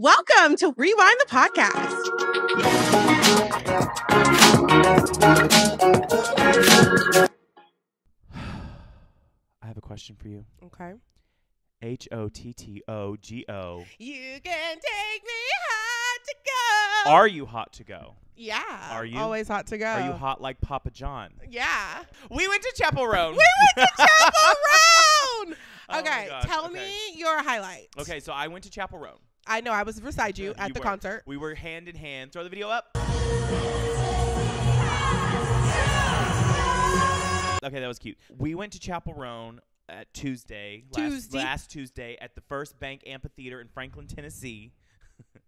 Welcome to Rewind the Podcast. I have a question for you. Okay. HOTTOGO. You can take me hot to go. Are you hot to go? Yeah. Are you? Always hot to go. Are you hot like Papa John? Yeah. We went to Chapel Roan. We went to Chapel Roan. Oh Okay. my gosh, Tell me your highlights. Okay, so I went to Chapel Roan. I know. I was beside you at the were. concert. We were hand in hand. Throw the video up. Okay, that was cute. We went to Chapel Roan at Tuesday. Last Tuesday at the First Bank Amphitheater in Franklin, Tennessee.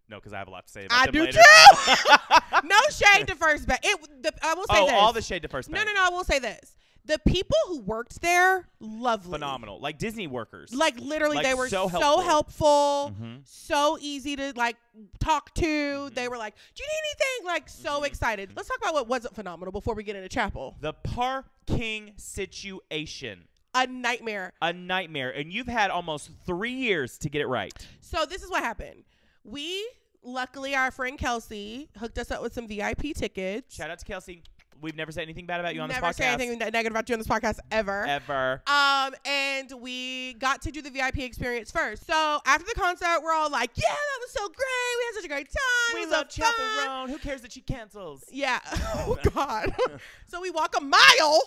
No, because I have a lot to say about them later. I do too. No shade to First Bank. I will say this. All the shade to First Bank. No. I will say this. The people who worked there, lovely. Phenomenal. Like Disney workers. Like literally, Like, they were so helpful, Mhm. so easy to like talk to. They were like, do you need anything? Like so excited. Let's talk about what wasn't phenomenal before we get into Chapel. The parking situation. A nightmare. A nightmare. And you've had almost 3 years to get it right. So this is what happened. Luckily, our friend Kelce hooked us up with some VIP tickets. Shout out to Kelce. We've never said anything bad about you on this podcast. Never say anything negative about you on this podcast ever. Ever. And we got to do the VIP experience first. So after the concert, we're all like, yeah, that was so great. We had such a great time. We It was love so Chapel fun. Roan. Who cares that she cancels? Yeah. Oh, God. So we walk a mile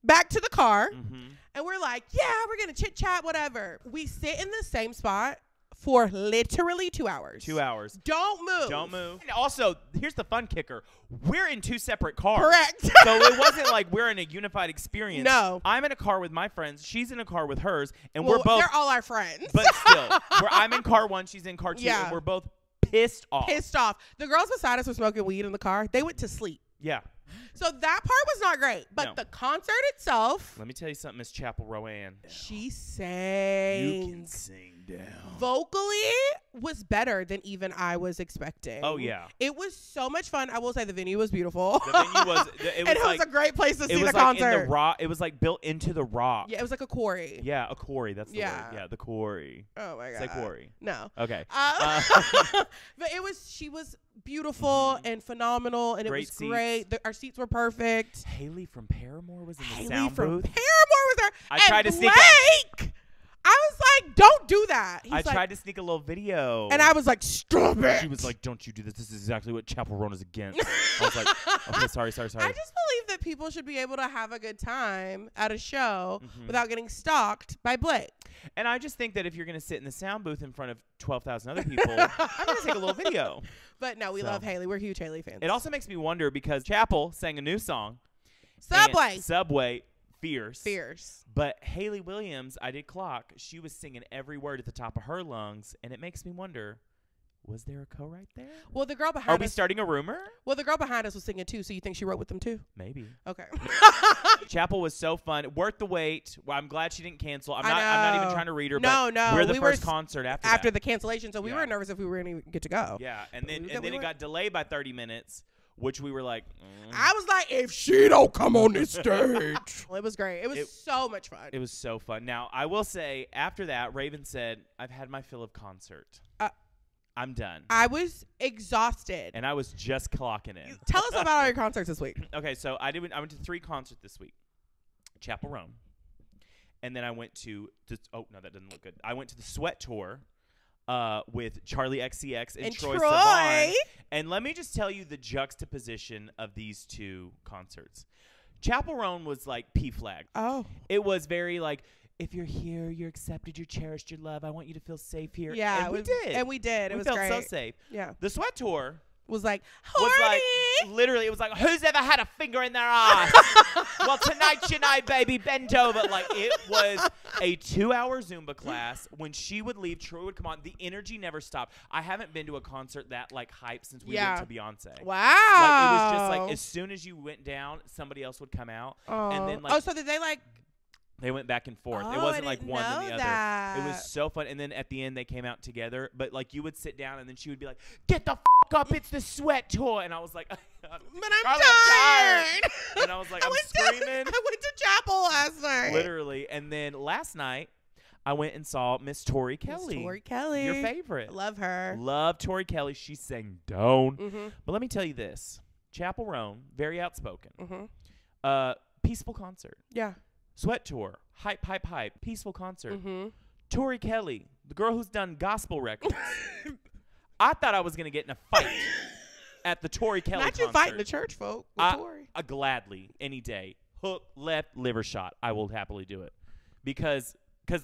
back to the car, and we're like, yeah, we're going to chit-chat, whatever. We sit in the same spot for literally 2 hours. 2 hours. Don't move. Don't move. And also, here's the fun kicker. We're in 2 separate cars. Correct. So it wasn't like we're in a unified experience. No. I'm in a car with my friends. She's in a car with hers. And Well, we're both. they're all our friends. But still. I'm in car 1. She's in car 2. Yeah. And we're both pissed off. Pissed off. The girls beside us were smoking weed in the car. They went to sleep. Yeah. So that part was not great. But No. the concert itself, Let me tell you something, Miss Chapel Rowan. she sang. You can sing down. Vocally was better than even I was expecting. Oh, yeah. It was so much fun. I will say the venue was beautiful. The venue was. And it was a great place to see the like concert. in the rock. It was like built into the rock. Yeah, it was like a quarry. Yeah, a quarry. That's the Yeah. word. Yeah, the quarry. Oh my god. Say quarry. No. Okay. But she was beautiful and phenomenal, and Great it was seats. great. Our seats were perfect. Haley from Paramore was in the Haley sound from booth. Paramore was there. I and tried to sneak Blake, I was like, don't do that. He's I like, tried to sneak a little video. and I was like, stop it. She was like, don't you do this. This is exactly what Chapel Roan is against. I was like, okay, sorry. I just believe that people should be able to have a good time at a show without getting stalked by Blake. And I just think that if you're going to sit in the sound booth in front of 12,000 other people, I'm going to take a little video. But no, we love Haley. We're huge Haley fans. It also makes me wonder because Chapel sang a new song. Subway. Fierce. But Haley Williams, I did clock, she was singing every word at the top of her lungs. And it makes me wonder, was there a co-write there? Well, the girl Are behind we us. starting a rumor? Well, the girl behind us was singing too. So you think she wrote with them too? Maybe. Okay. Chapel was so fun. Worth the wait. Well, I'm glad she didn't cancel. I'm not even trying to read her. No, but we're the we first were concert after after that. the cancellation. So we were nervous if we were going to get to go. Yeah, and then it got delayed by 30 minutes, which we were like. I was like, if she don't come on this stage. Well, it was great. It was so much fun. It was so fun. Now, I will say, after that, Raven said, I've had my fill of concert. I'm done. I was exhausted. And I was just clocking in. Tell us about all your concerts this week. Okay, so I went to 3 concerts this week. Chapel Roan. And then I went to oh, no, that doesn't look good. I went to the Sweat Tour with Charlie XCX and Troy Sivan. And let me just tell you the juxtaposition of these 2 concerts. Chapel Roan was like P-Flag. Oh. It was very like, if you're here, you're accepted, you're cherished, you're loved. I want you to feel safe here. Yeah. And we did. And we did. It was felt great. so safe. Yeah. The Sweat Tour was like, was horny. like, literally, it was like, who's ever had a finger in their ass? Well, tonight's your night, baby. Bend over. Like, it was a 2-hour Zumba class. When she would leave, Troy would come on. The energy never stopped. I haven't been to a concert that, like, hype since we went to Beyonce. Wow. Like, it was just like, as soon as you went down, somebody else would come out. Oh. And then, like, so did they, like, they went back and forth. Oh, it wasn't I like didn't one know than the that. other. It was so fun. And then at the end, they came out together. But like you would sit down, and then she would be like, "Get the up! It's the Sweat Tour." And I was like, "But I'm tired." And I was like, I'm screaming. I went to Chapel last night. Literally. And then last night, I went and saw Miss Tori Kelce. Tori Kelce. Your favorite. Love her. Love Tori Kelce. She sang Don't. Mm-hmm. But let me tell you this. Chappell Roan, very outspoken. Mm-hmm. Peaceful concert. Yeah. Sweat Tour. Hype, hype, hype. Peaceful concert. Mm-hmm. Tori Kelce, the girl who's done gospel records. I thought I was going to get in a fight at the Tori Kelce concert. Not you fighting the church folk with Tori. Gladly, any day. Hook, left, liver shot. I will happily do it. Because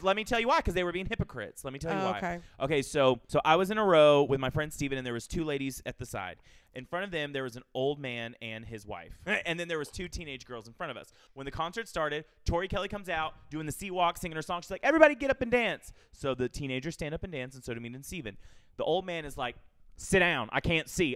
let me tell you why. Because they were being hypocrites. Let me tell you why. Okay. Okay, so I was in a row with my friend Steven, and there was 2 ladies at the side. In front of them, there was an old man and his wife. And then there was 2 teenage girls in front of us. When the concert started, Tori Kelce comes out doing the sea walk, singing her song. She's like, everybody get up and dance. So the teenagers stand up and dance, and so do me and Steven. The old man is like, sit down. I can't see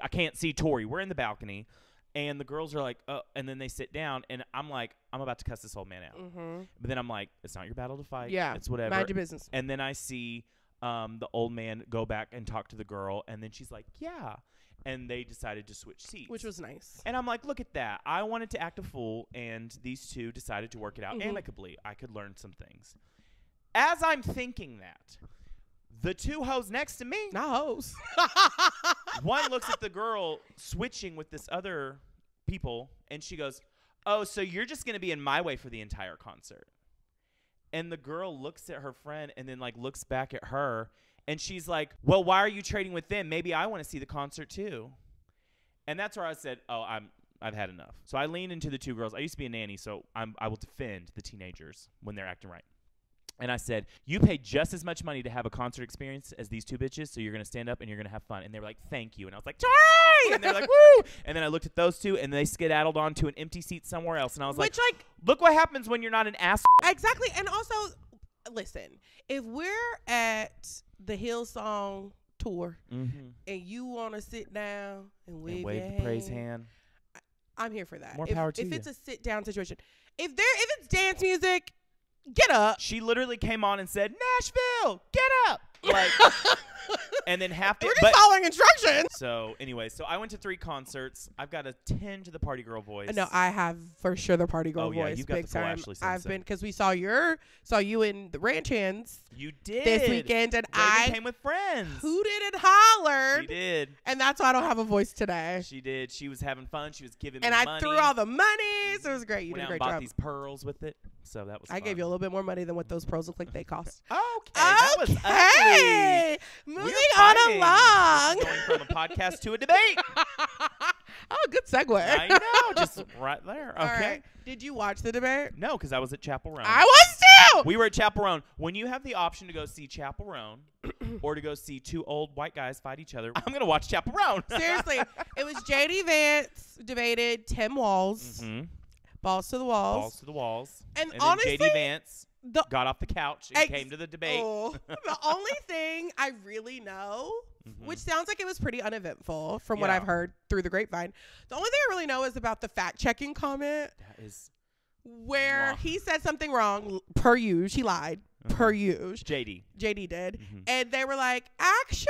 Tori. We're in the balcony. And the girls are like, and then they sit down, and I'm like, I'm about to cuss this old man out. Mm-hmm. But then I'm like, it's not your battle to fight. Yeah. It's whatever. Mind your business. And then I see the old man go back and talk to the girl, and then she's like, yeah. And they decided to switch seats. Which was nice. And I'm like, look at that. I wanted to act a fool, and these 2 decided to work it out amicably. I could learn some things. As I'm thinking that, the 2 hoes next to me. Not hoes. One looks at the girl switching with this other people, and she goes, oh, so you're just going to be in my way for the entire concert. And the girl looks at her friend and then, like, looks back at her, and she's like, well, why are you trading with them? Maybe I want to see the concert too. And that's where I said, oh, I've had enough. So I leaned into the 2 girls. I used to be a nanny, so I will defend the teenagers when they're acting right. And I said, you paid just as much money to have a concert experience as these 2 bitches, so you're going to stand up and you're going to have fun. And they were like, thank you. And I was like, Tori! And they're like, woo! And then I looked at those 2, and they skedaddled onto an empty seat somewhere else. And I was like, look what happens when you're not an ass. Exactly. And also, listen, if we're at the Hillsong tour and you want to sit down and wave the praise hand, I'm here for that. More power to you. If it's a sit-down situation. If it's dance music, get up. She literally came on and said, Nashville, get up. Like, and then half We're just following instructions. So anyway, I went to 3 concerts. I've got a 10 to the party girl voice. No, I have for sure the party girl voice. You've got big the full time. Ashley Simpson. I've been, because we saw you in the ranch hands. You did this weekend, and I came with friends. Hooted and hollered. She did, and that's why I don't have a voice today. She did. She was having fun. She was giving me money. And I threw all the money. So it was great. You did a great job. Bought these pearls with it. So that was. I gave you a little bit more money than what those pearls look like they cost. Okay. That was ugly. Moving on along. Going from a podcast to a debate. Oh, good segue. I know, just right there. Okay. All right. Did you watch the debate? No, because I was at Chappell Roan. I was too. We were at Chappell Roan. When you have the option to go see Chappell Roan or to go see 2 old white guys fight each other, I'm going to watch Chappell Roan. Seriously. It was J.D. Vance debated Tim Walz. Balls to the walls. Balls to the walls. And then honestly, J.D. Vance got off the couch and came to the debate. The only thing I really know, which sounds like it was pretty uneventful from what I've heard through the grapevine, the only thing I really know is about the fact-checking comment. That is where he said something wrong, per usual. He lied, per usual. JD did. And they were like, actually,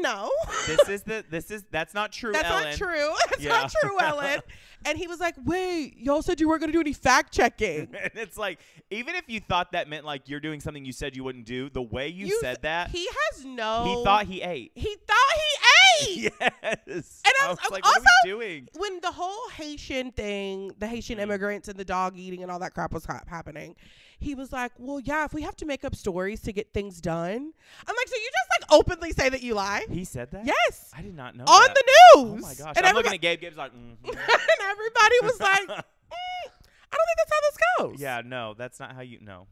no. That's not true, That's Ellen. not true. That's not true, Ellen. And he was like, wait, y'all said you weren't going to do any fact checking. And it's like, even if you thought that meant like you're doing something you said you wouldn't do, the way you said that. He has no. He thought he ate. He thought he ate. Yes. And I was like, what also, are we doing? When the whole Haitian thing, the Haitian immigrants and the dog eating and all that crap was happening, he was like, well, yeah, if we have to make up stories to get things done. I'm like, so you just like openly say that you lie? He said that? Yes. I did not know on that. The news. Oh my gosh. And I'm looking at Gabe. Gabe's like, and everybody was like, I don't think that's how this goes. Yeah, no, that's not how you, no.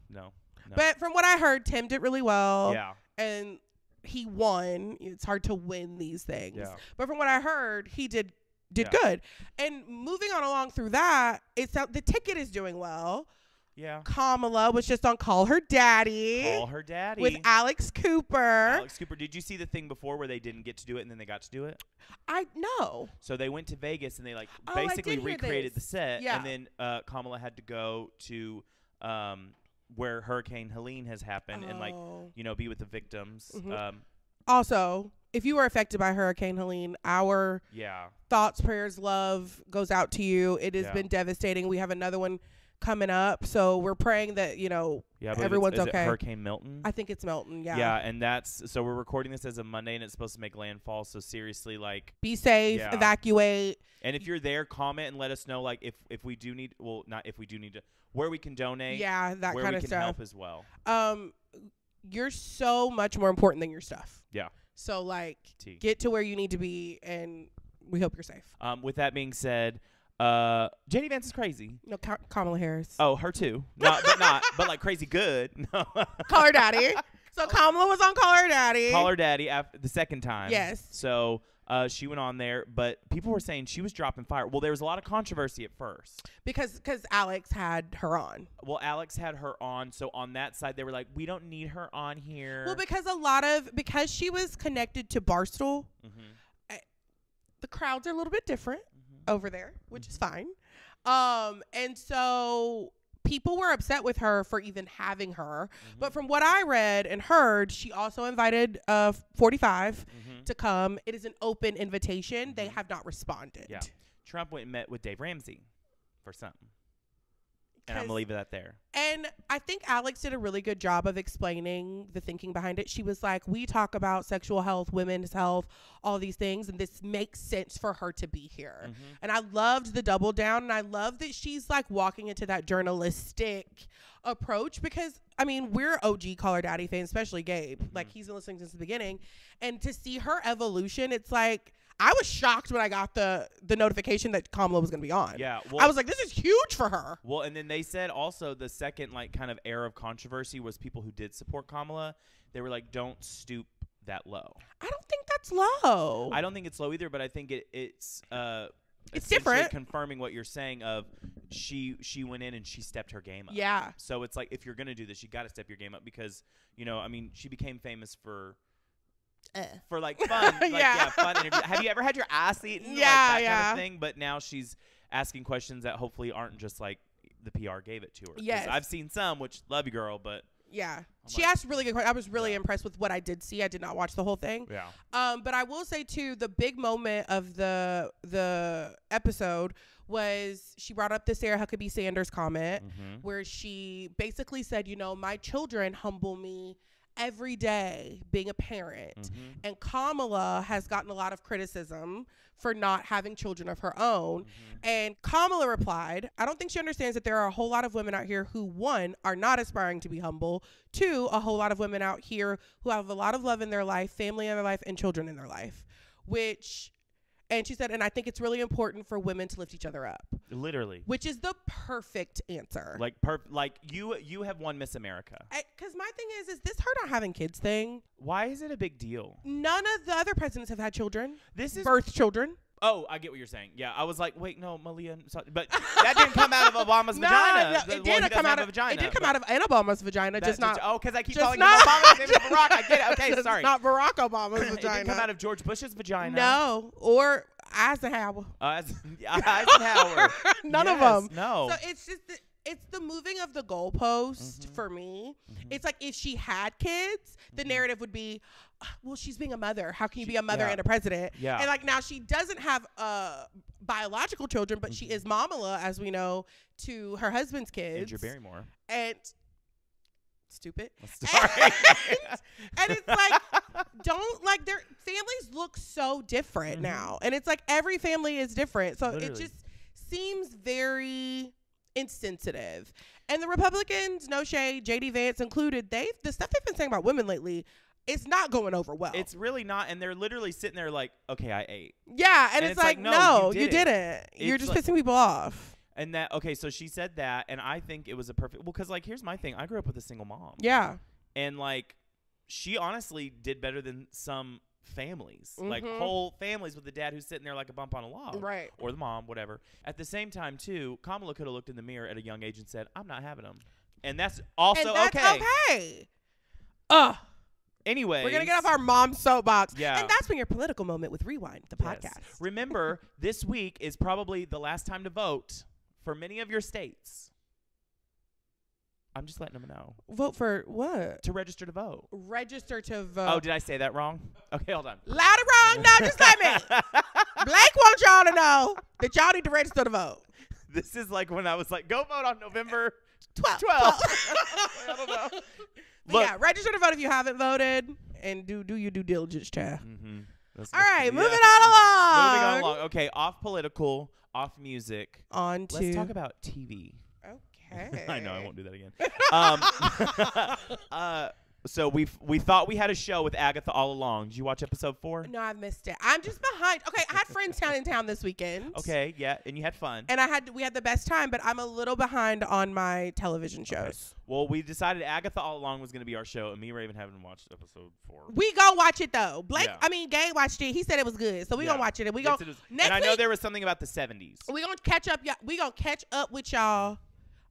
But from what I heard, Tim did really well. Yeah. And he won. It's hard to win these things. Yeah. But from what I heard, he did good. And moving on along through that, the ticket is doing well. Yeah. Kamala was just on Call Her Daddy. Call Her Daddy. With Alex Cooper. Alex Cooper. Did you see the thing before where they didn't get to do it and then they got to do it? I know. So they went to Vegas and they basically recreated the set. Yeah. And then Kamala had to go to where Hurricane Helene has happened and be with the victims. Also, if you were affected by Hurricane Helene, our thoughts, prayers, love goes out to you. It has been devastating. We have another one coming up. So we're praying that, everyone's is okay. It Hurricane Milton? I think it's Milton, yeah. Yeah, and so we're recording this as a Monday, and it's supposed to make landfall. So seriously, be safe, evacuate. And if you're there, comment and let us know, if we do need, not if we do need to, where we can donate. Yeah, that kind of stuff. Where we can help as well. You're so much more important than your stuff. Yeah. So, get to where you need to be, and we hope you're safe. With that being said, JD Vance is crazy. No, Kamala Harris. Oh, her too. But crazy good. No. Call Her Daddy. So Kamala was on Call Her Daddy. Call Her Daddy after the second time. Yes. So she went on there, but people were saying she was dropping fire. Well, there was a lot of controversy at first. Because Alex had her on. Well, Alex had her on, so on that side they were like, we don't need her on here. Well, because she was connected to Barstool, the crowds are a little bit different over there, which is fine. And so people were upset with her for even having her. But from what I read and heard, she also invited 45 to come. It is an open invitation. They have not responded. Yeah. Trump went and met with Dave Ramsey for something. And I'm going to leave that there. And I think Alex did a really good job of explaining the thinking behind it. She was like, we talk about sexual health, women's health, all these things, and this makes sense for her to be here. And I loved the double down, and I love that she's walking into that journalistic approach because, we're OG Call Her Daddy fans, especially Gabe. He's been listening since the beginning. And to see her evolution, it's I was shocked when I got the notification that Kamala was going to be on. Yeah. Well, I was like, this is huge for her. Well, and then they said also the second kind of era of controversy was people who did support Kamala. They were like, don't stoop that low. I don't think that's low. I don't think it's low either, but I think it's different. Confirming what you're saying of she went in and she stepped her game up. Yeah. So it's if you're going to do this, you got to step your game up because, she became famous for fun, fun interviews. Have you ever had your ass eaten? That kind of thing. But now she's asking questions that hopefully aren't just the PR gave it to her. Yes, I've seen some, which love you, girl, but she asked really good questions. I was really impressed with what I did see. I did not watch the whole thing. Yeah. But I will say too, the big moment of the episode was she brought up the Sarah Huckabee Sanders comment where she basically said, my children humble me every day being a parent. And Kamala has gotten a lot of criticism for not having children of her own. And Kamala replied, I don't think she understands that there are a whole lot of women out here who, one, are not aspiring to be humble, two, a whole lot of women out here who have a lot of love in their life, family in their life, and children in their life. And she said, and I think it's really important for women to lift each other up. Literally. Which is the perfect answer. You have won Miss America. Because my thing is this her not having kids thing? Why is it a big deal? None of the other presidents have had children. This is birth children. Oh, I get what you're saying. Yeah, I was like, wait, no, Malia, but that didn't come out of Obama's vagina. No, it did come out of vagina. It did come out of Obama's vagina, just not. Because I keep calling him Obama's name is Barack. I get it. Okay, sorry. Not Barack Obama's vagina. It didn't come out of George Bush's vagina. No, or Eisenhower. Eisenhower. None of them. No. So it's just it's the moving of the goalpost for me. It's if she had kids, the narrative would be, well, she's being a mother. How can you be a mother and a president? Yeah. And now she doesn't have biological children, but she is Mamala, as we know, to her husband's kids. Andrew Barrymore. And stupid. Sorry. And it's their families look so different now. And it's every family is different. So Literally. It just seems very insensitive. And the Republicans, no shade, JD Vance included, the stuff they've been saying about women lately, it's not going over well. It's really not. And they're literally sitting there okay, I ate. Yeah. And it's no, you didn't. You're just pissing people off. And so she said that, and I think it was a perfect, because here's my thing. I grew up with a single mom. Yeah. And she honestly did better than some families, whole families with the dad who's sitting there like a bump on a log. Right. Or the mom, whatever. At the same time, too, Kamala could have looked in the mirror at a young age and said, I'm not having them. And that's also okay. Anyway, we're going to get off our mom soapbox. Yeah. And that's been your political moment with Rewind, the podcast. Remember, this week is probably the last time to vote for many of your states. I'm just letting them know. Vote for what? To register to vote. Register to vote. Oh, did I say that wrong? Okay, hold on. Loud or wrong? No, just let me. Blake wants y'all to know that y'all need to register to vote. This is like when I was like, go vote on November 12. 12. I don't know. But yeah, register to vote if you haven't voted, and do your due diligence, child. All right, moving on along. Moving on along. Okay, off political, off music. On to. Let's talk about TV. Okay. I know, I won't do that again. So we thought we had a show with Agatha all along. Did you watch episode 4? No, I've missed it. I'm just behind. Okay, I had friends down in town this weekend. Okay, yeah, and you had fun. And we had the best time, but I'm a little behind on my television shows. Okay. Well, we decided Agatha all along was going to be our show, and me and Raven haven't watched episode 4. We gonna watch it though. Yeah. Gay watched it. He said it was good, so we gonna watch it. And we yes, gonna and I know there was something about the 70s. We gonna catch up. We gonna catch up with y'all.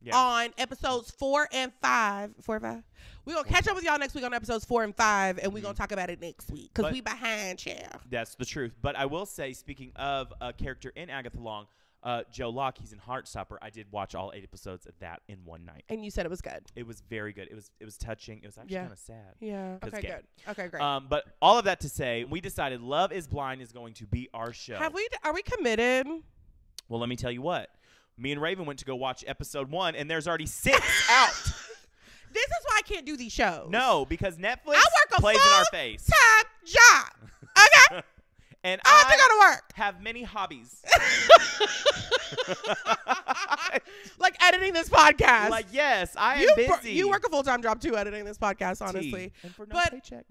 Yeah. On episodes 4 and 5. 4 and 5? We're going to catch up with y'all next week on episodes 4 and 5, and we're going to talk about it next week because we behind y'all. That's the truth. But I will say, speaking of a character in Agatha Long, Joe Locke, he's in Heartstopper. I did watch all 8 episodes of that in one night. And you said it was good. It was very good. It was touching. It was actually kind of sad. Yeah. Okay, good. Okay, great. But all of that to say, we decided Love is Blind is going to be our show. Are we committed? Well, let me tell you what. Me and Raven went to go watch episode 1, and there's already 6 out. This is why I can't do these shows. No, because Netflix plays in our face. Time job. Okay? And I have to go to work. Have many hobbies. Like editing this podcast. Like, yes, I am busy. You work a full-time job, too, editing this podcast, honestly. And for no paycheck.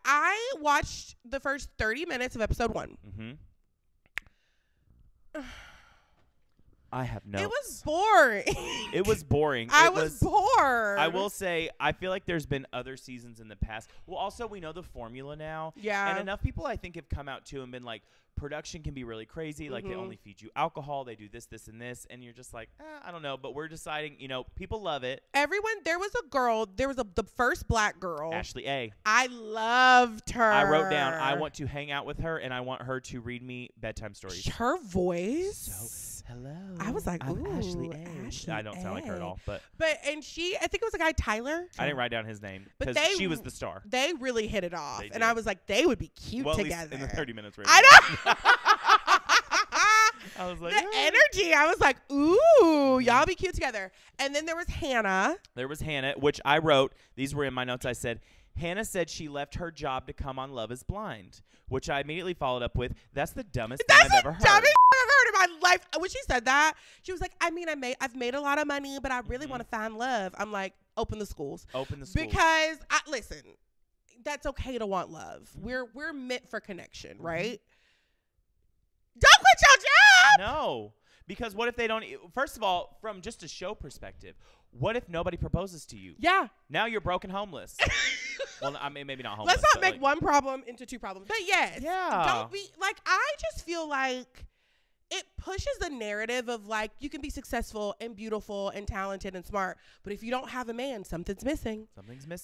I watched the first 30 minutes of episode 1. I have notes. It was boring. It was boring. I was bored. I will say, I feel like there's been other seasons in the past. Well, also, we know the formula now. Yeah. And enough people, I think, have come out, too, and been like, production can be really crazy. Like, they only feed you alcohol. They do this, this, and this. And you're just like, I don't know. But we're deciding, people love it. There was a girl. There was the first black girl. Ashley A. I loved her. I wrote down, I want to hang out with her, and I want her to read me bedtime stories. Her voice. Hello. I was like, I'm ooh, Ashley A. I don't sound like her at all. And she, I think it was a guy, Tyler. I didn't write down his name because she was the star. They really hit it off. And I was like, they would be cute together. In the 30 minutes. I know. I was like, the energy. I was like, ooh, y'all be cute together. And then there was Hannah. Which I wrote. These were in my notes. I said, Hannah said she left her job to come on Love is Blind, which I immediately followed up with, that's the dumbest thing I've ever heard. That's the dumbest thing I've ever heard in my life. When she said that, she was like, I've made a lot of money, but I really want to find love. I'm like, open the schools. Because, listen, that's okay to want love. We're meant for connection, right? Don't quit your job! No. Because what if they don't? First of all, from just a show perspective, what if nobody proposes to you? Yeah. Now you're broke and homeless. Well, I mean, maybe not homeless. Let's not make one problem into 2 problems. But yes. Yeah. Don't be like, I just feel like it pushes the narrative of like, you can be successful and beautiful and talented and smart, but if you don't have a man, something's missing.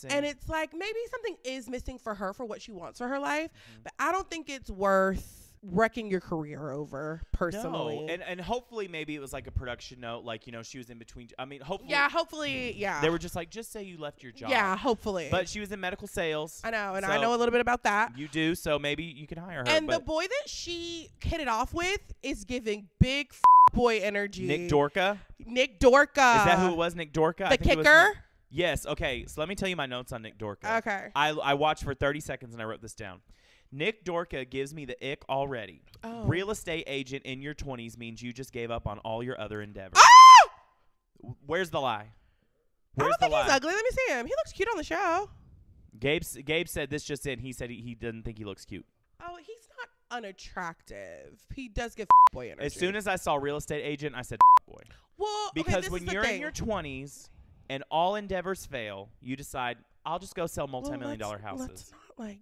And it's like, maybe something is missing for her for what she wants for her life, but I don't think it's worth wrecking your career over, personally. No, and hopefully maybe it was like a production note, like, she was in between. I mean, hopefully. Yeah, hopefully, yeah. They were just like, just say you left your job. Yeah, hopefully. But she was in medical sales. I know, and I know a little bit about that. You do, so maybe you can hire her. And the boy that she hit it off with is giving big boy energy. Nick Dorka. Nick Dorka. Is that who it was, Nick Dorka? The kicker? Yes, okay. So let me tell you my notes on Nick Dorka. Okay. I watched for 30 seconds and I wrote this down. Nick Dorka gives me the ick already. Oh. Real estate agent in your 20s means you just gave up on all your other endeavors. Oh! Where's the lie? I don't think he's ugly. Let me see him. He looks cute on the show. Gabe said this just in. He said he doesn't think he looks cute. Oh, he's not unattractive. He does give boy energy. As soon as I saw real estate agent, I said boy. Well, because when you're in your 20s and all endeavors fail, you decide, I'll just go sell multi-million-dollar houses. Let's not like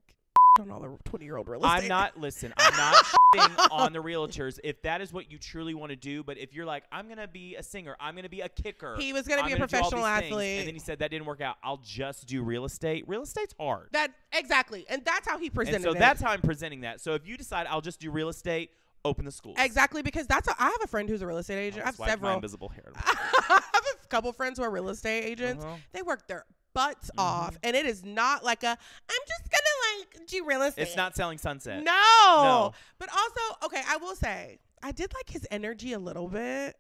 on all the 20-year-old real estate. I'm not shitting on the realtors if that is what you truly want to do. But if you're like, I'm going to be a singer, I'm going to be a kicker. He was going to be a professional athlete. And then he said that didn't work out. I'll just do real estate. Real estate's hard. Exactly. And that's how he presented it. And so that's how I'm presenting that. So if you decide I'll just do real estate, open the schools. Exactly, because I have a friend who's a real estate agent. I have several. My invisible hair. I have a couple friends who are real estate agents. They work their butts off, and it is not like I'm just gonna like do real estate. It's not selling Sunset. No. But also, okay, I will say I did like his energy a little bit.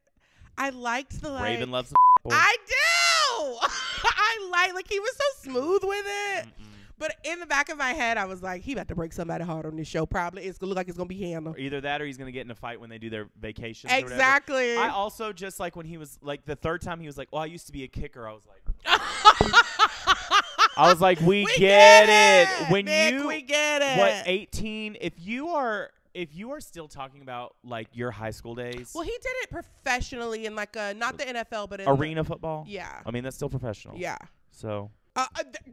I liked the Raven loves the I do. I like he was so smooth with it. But in the back of my head, I was like, he about to break somebody hard on this show. Probably it's gonna look like it's gonna be Hannah. Either that, or he's gonna get in a fight when they do their vacations. Exactly. I also just like when he was like the third time he was like, "Well, I used to be a kicker." I was like, we get it. When Nick, we get it. What 18? If you are still talking about like your high school days. Well, he did it professionally in like not the NFL, but in arena football. Yeah. I mean, that's still professional. Yeah. So.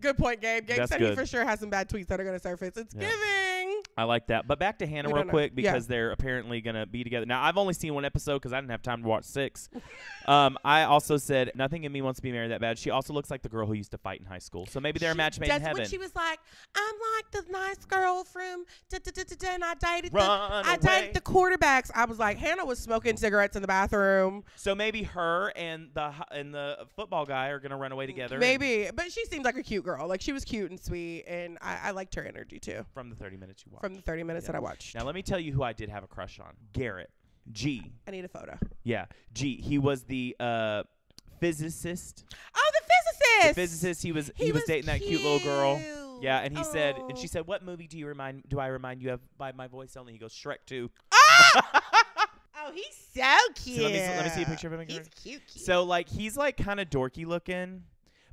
Good point, Gabe. Gabe said good. he for sure has some bad tweets that are going to surface. It's giving. I like that. But back to Hannah real quick because they're apparently going to be together. Now, I've only seen one episode because I didn't have time to watch 6. I also said, nothing in me wants to be married that bad. She also looks like the girl who used to fight in high school. So maybe they're a match made in heaven. When she was like, I'm like the nice girl from and I dated the quarterbacks. I was like, Hannah was smoking cigarettes in the bathroom. So maybe her and the football guy are going to run away together. Maybe. But she seemed like a cute girl. Like, she was cute and sweet, and I liked her energy, too. From the 30 minutes you watched. From the 30 minutes that I watched. Now, let me tell you who I did have a crush on. Garrett. G. I need a photo. Yeah. G. He was the physicist. Oh, the physicist. The physicist. He was dating that cute little girl. Yeah, and he said, Oh. and she said, "What movie do I remind you of by my voice only?" He goes, "Shrek 2." Ah! Oh, he's so cute. So let me see a picture of him again. He's cute. So like he's like kind of dorky looking,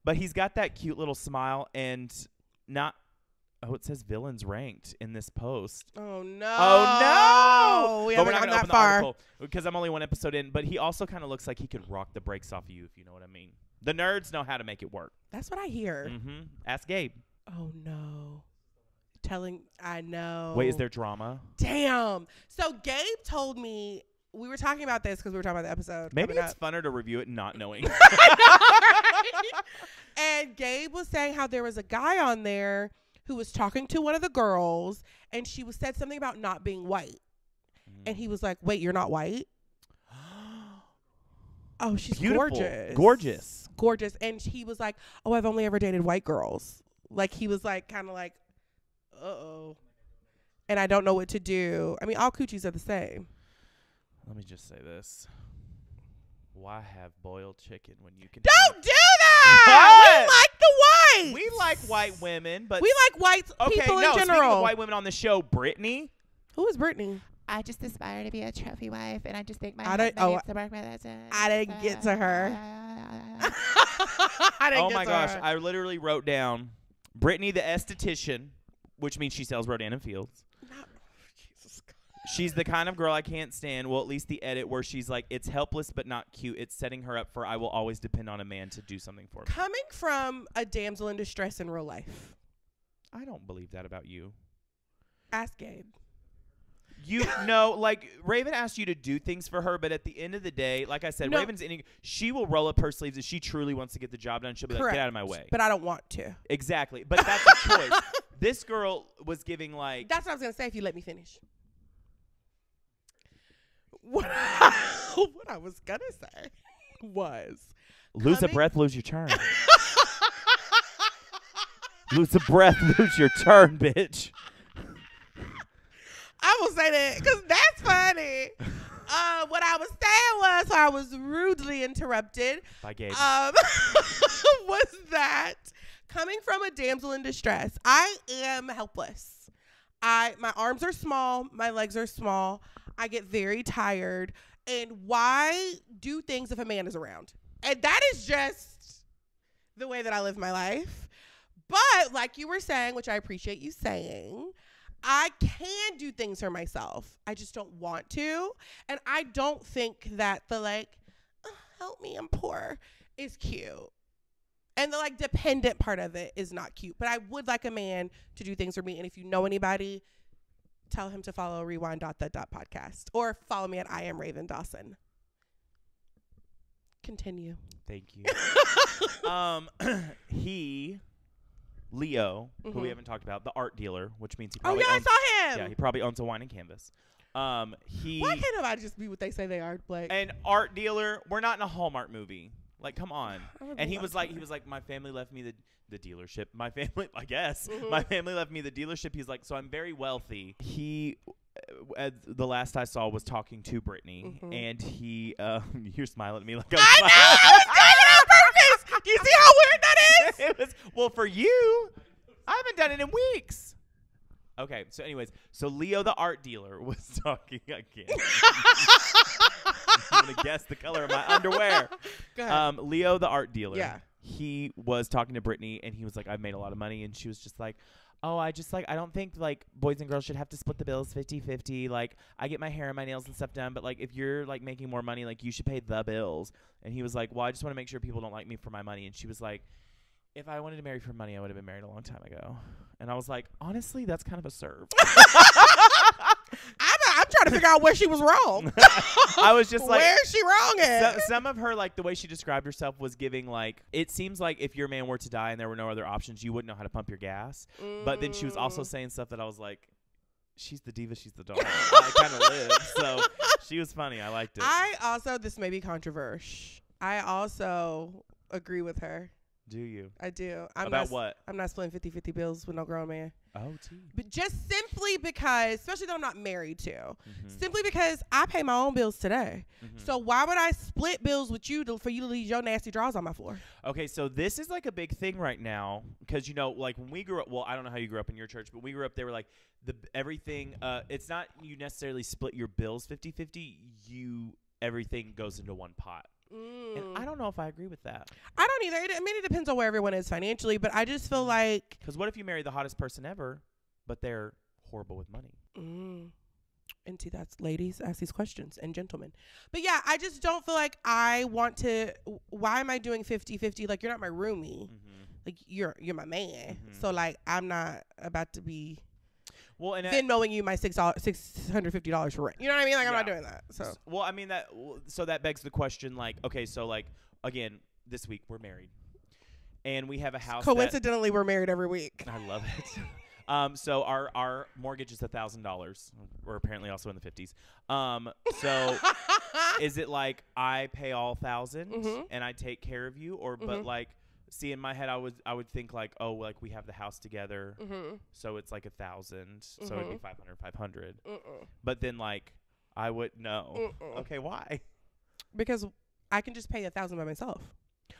but he's got that cute little smile and not. Oh, it says villains ranked in this post. Oh no! Oh no! We but we're haven't not gone gonna open that far the article because I'm only one episode in. But he also kind of looks like he could rock the brakes off of you, if you know what I mean. The nerds know how to make it work. That's what I hear. Ask Gabe. Oh no! I know. Wait, is there drama? Damn. So Gabe told me we were talking about this because we were talking about the episode. Maybe it's funner to review it not knowing. And Gabe was saying how there was a guy on there who was talking to one of the girls, and she said something about not being white. And he was like, wait, you're not white? Oh, she's beautiful. Gorgeous. And he was like, oh, I've only ever dated white girls. Like, he was like, kind of like, uh-oh. And I don't know what to do. I mean, all coochies are the same. Let me just say this. Why have boiled chicken when you can... Don't do that! What? We like the whites. We like white women, but... We like white people in general. Speaking of white women on the show, Brittany. Who is Brittany? I just aspire to be a trophy wife, and I just think my husband needs to work with it. I didn't get to her. Oh my gosh, I literally wrote down Brittany the esthetician, which means she sells Rodan and Fields. Jesus God. She's the kind of girl I can't stand. Well, at least the edit where she's like, it's helpless but not cute. It's setting her up for I will always depend on a man to do something for me. Coming from a damsel in distress in real life. I don't believe that about you. Ask Gabe. You know, like Raven asked you to do things for her, but at the end of the day, like I said, Raven's she will roll up her sleeves if she truly wants to get the job done. She'll be like, get out of my way. But I don't want to. Exactly. But that's a choice. This girl was giving like... That's what I was going to say if you let me finish. What I was going to say was... Lose a breath, lose your turn. Lose a breath, lose your turn, bitch. I will say that because that's funny. What I was saying was, I was rudely interrupted. By Gabe. Was that coming from a damsel in distress? I am helpless. My arms are small. My legs are small. I get very tired. And why do things if a man is around? And that is just the way that I live my life. But like you were saying, which I appreciate you saying, I can do things for myself. I just don't want to. And I don't think that the like, oh, help me, I'm poor, is cute. And the like dependent part of it is not cute. But I would like a man to do things for me. And if you know anybody, tell him to follow rewind.the.podcast or follow me at I am Raven Dawson. Continue. Thank you. Leo, who we haven't talked about, the art dealer, which means he probably I saw him. Yeah, he probably owns a wine and canvas. Why can't nobody just be what they say they are, Blake? An art dealer. We're not in a Hallmark movie. Like, come on. And he was like, my family left me the dealership. My family, I guess, my family left me the dealership. He's like, so I'm very wealthy. He the last I saw was talking to Brittany, and he you're smiling at me like I'm I smiling. know. I was doing it on purpose. You see how weird that is? It was, well, for you, I haven't done it in weeks. Okay, so anyways, so Leo the art dealer was talking again. I'm gonna guess the color of my underwear. Go ahead. Leo the art dealer. Yeah. He was talking to Brittany, and he was like, "I've made a lot of money," and she was just like, "Oh, I don't think like boys and girls should have to split the bills 50-50. Like, I get my hair and my nails and stuff done, but like if you're like making more money, like you should pay the bills." And he was like, "Well, I just want to make sure people don't like me for my money." And she was like, "If I wanted to marry for money, I would have been married a long time ago." And I was like, honestly, that's kind of a serve. I'm trying to figure out where she was wrong. I was just like, where's she wrong at? some of her, like, the way she described herself was giving, like, it seems like if your man were to die and there were no other options, you wouldn't know how to pump your gas. But then she was also saying stuff that I was like, she's the diva, she's the dog. I kind of live. So she was funny. I liked it. This may be controversial. I also agree with her. Do you? I do. What? I'm not splitting 50-50 bills with no grown man. Oh, T. But just simply because, especially though I'm not married to, simply because I pay my own bills today. So why would I split bills with you for you to leave your nasty drawers on my floor? Okay, so this is like a big thing right now because, you know, like when we grew up, well, I don't know how you grew up in your church, but we grew up, they were like, everything, it's not you necessarily split your bills 50-50, everything goes into one pot. And I don't know if I agree with that. I don't either. I mean, it depends on where everyone is financially, but I just feel like... Because what if you marry the hottest person ever, but they're horrible with money? And see, that's ladies, ask these questions, and gentlemen. But yeah, I just don't feel like I want to... Why am I doing 50-50? Like, you're not my roomie. Like, you're my man. So, like, I'm not about to be... Well, and Venmoing you my $650 for rent. You know what I mean? Like, I'm not doing that. So, well, I mean that begs the question. Like, okay, so like again, this week we're married, and we have a house. Coincidentally, we're married every week. I love it. So our mortgage is $1,000. We're apparently also in the 50s. So is it like I pay all 1,000 and I take care of you, or but like? See, in my head, I would think like, oh, like we have the house together, so it's like 1,000, so it'd be 500. But then like, I would no. Okay, why? Because I can just pay 1,000 by myself.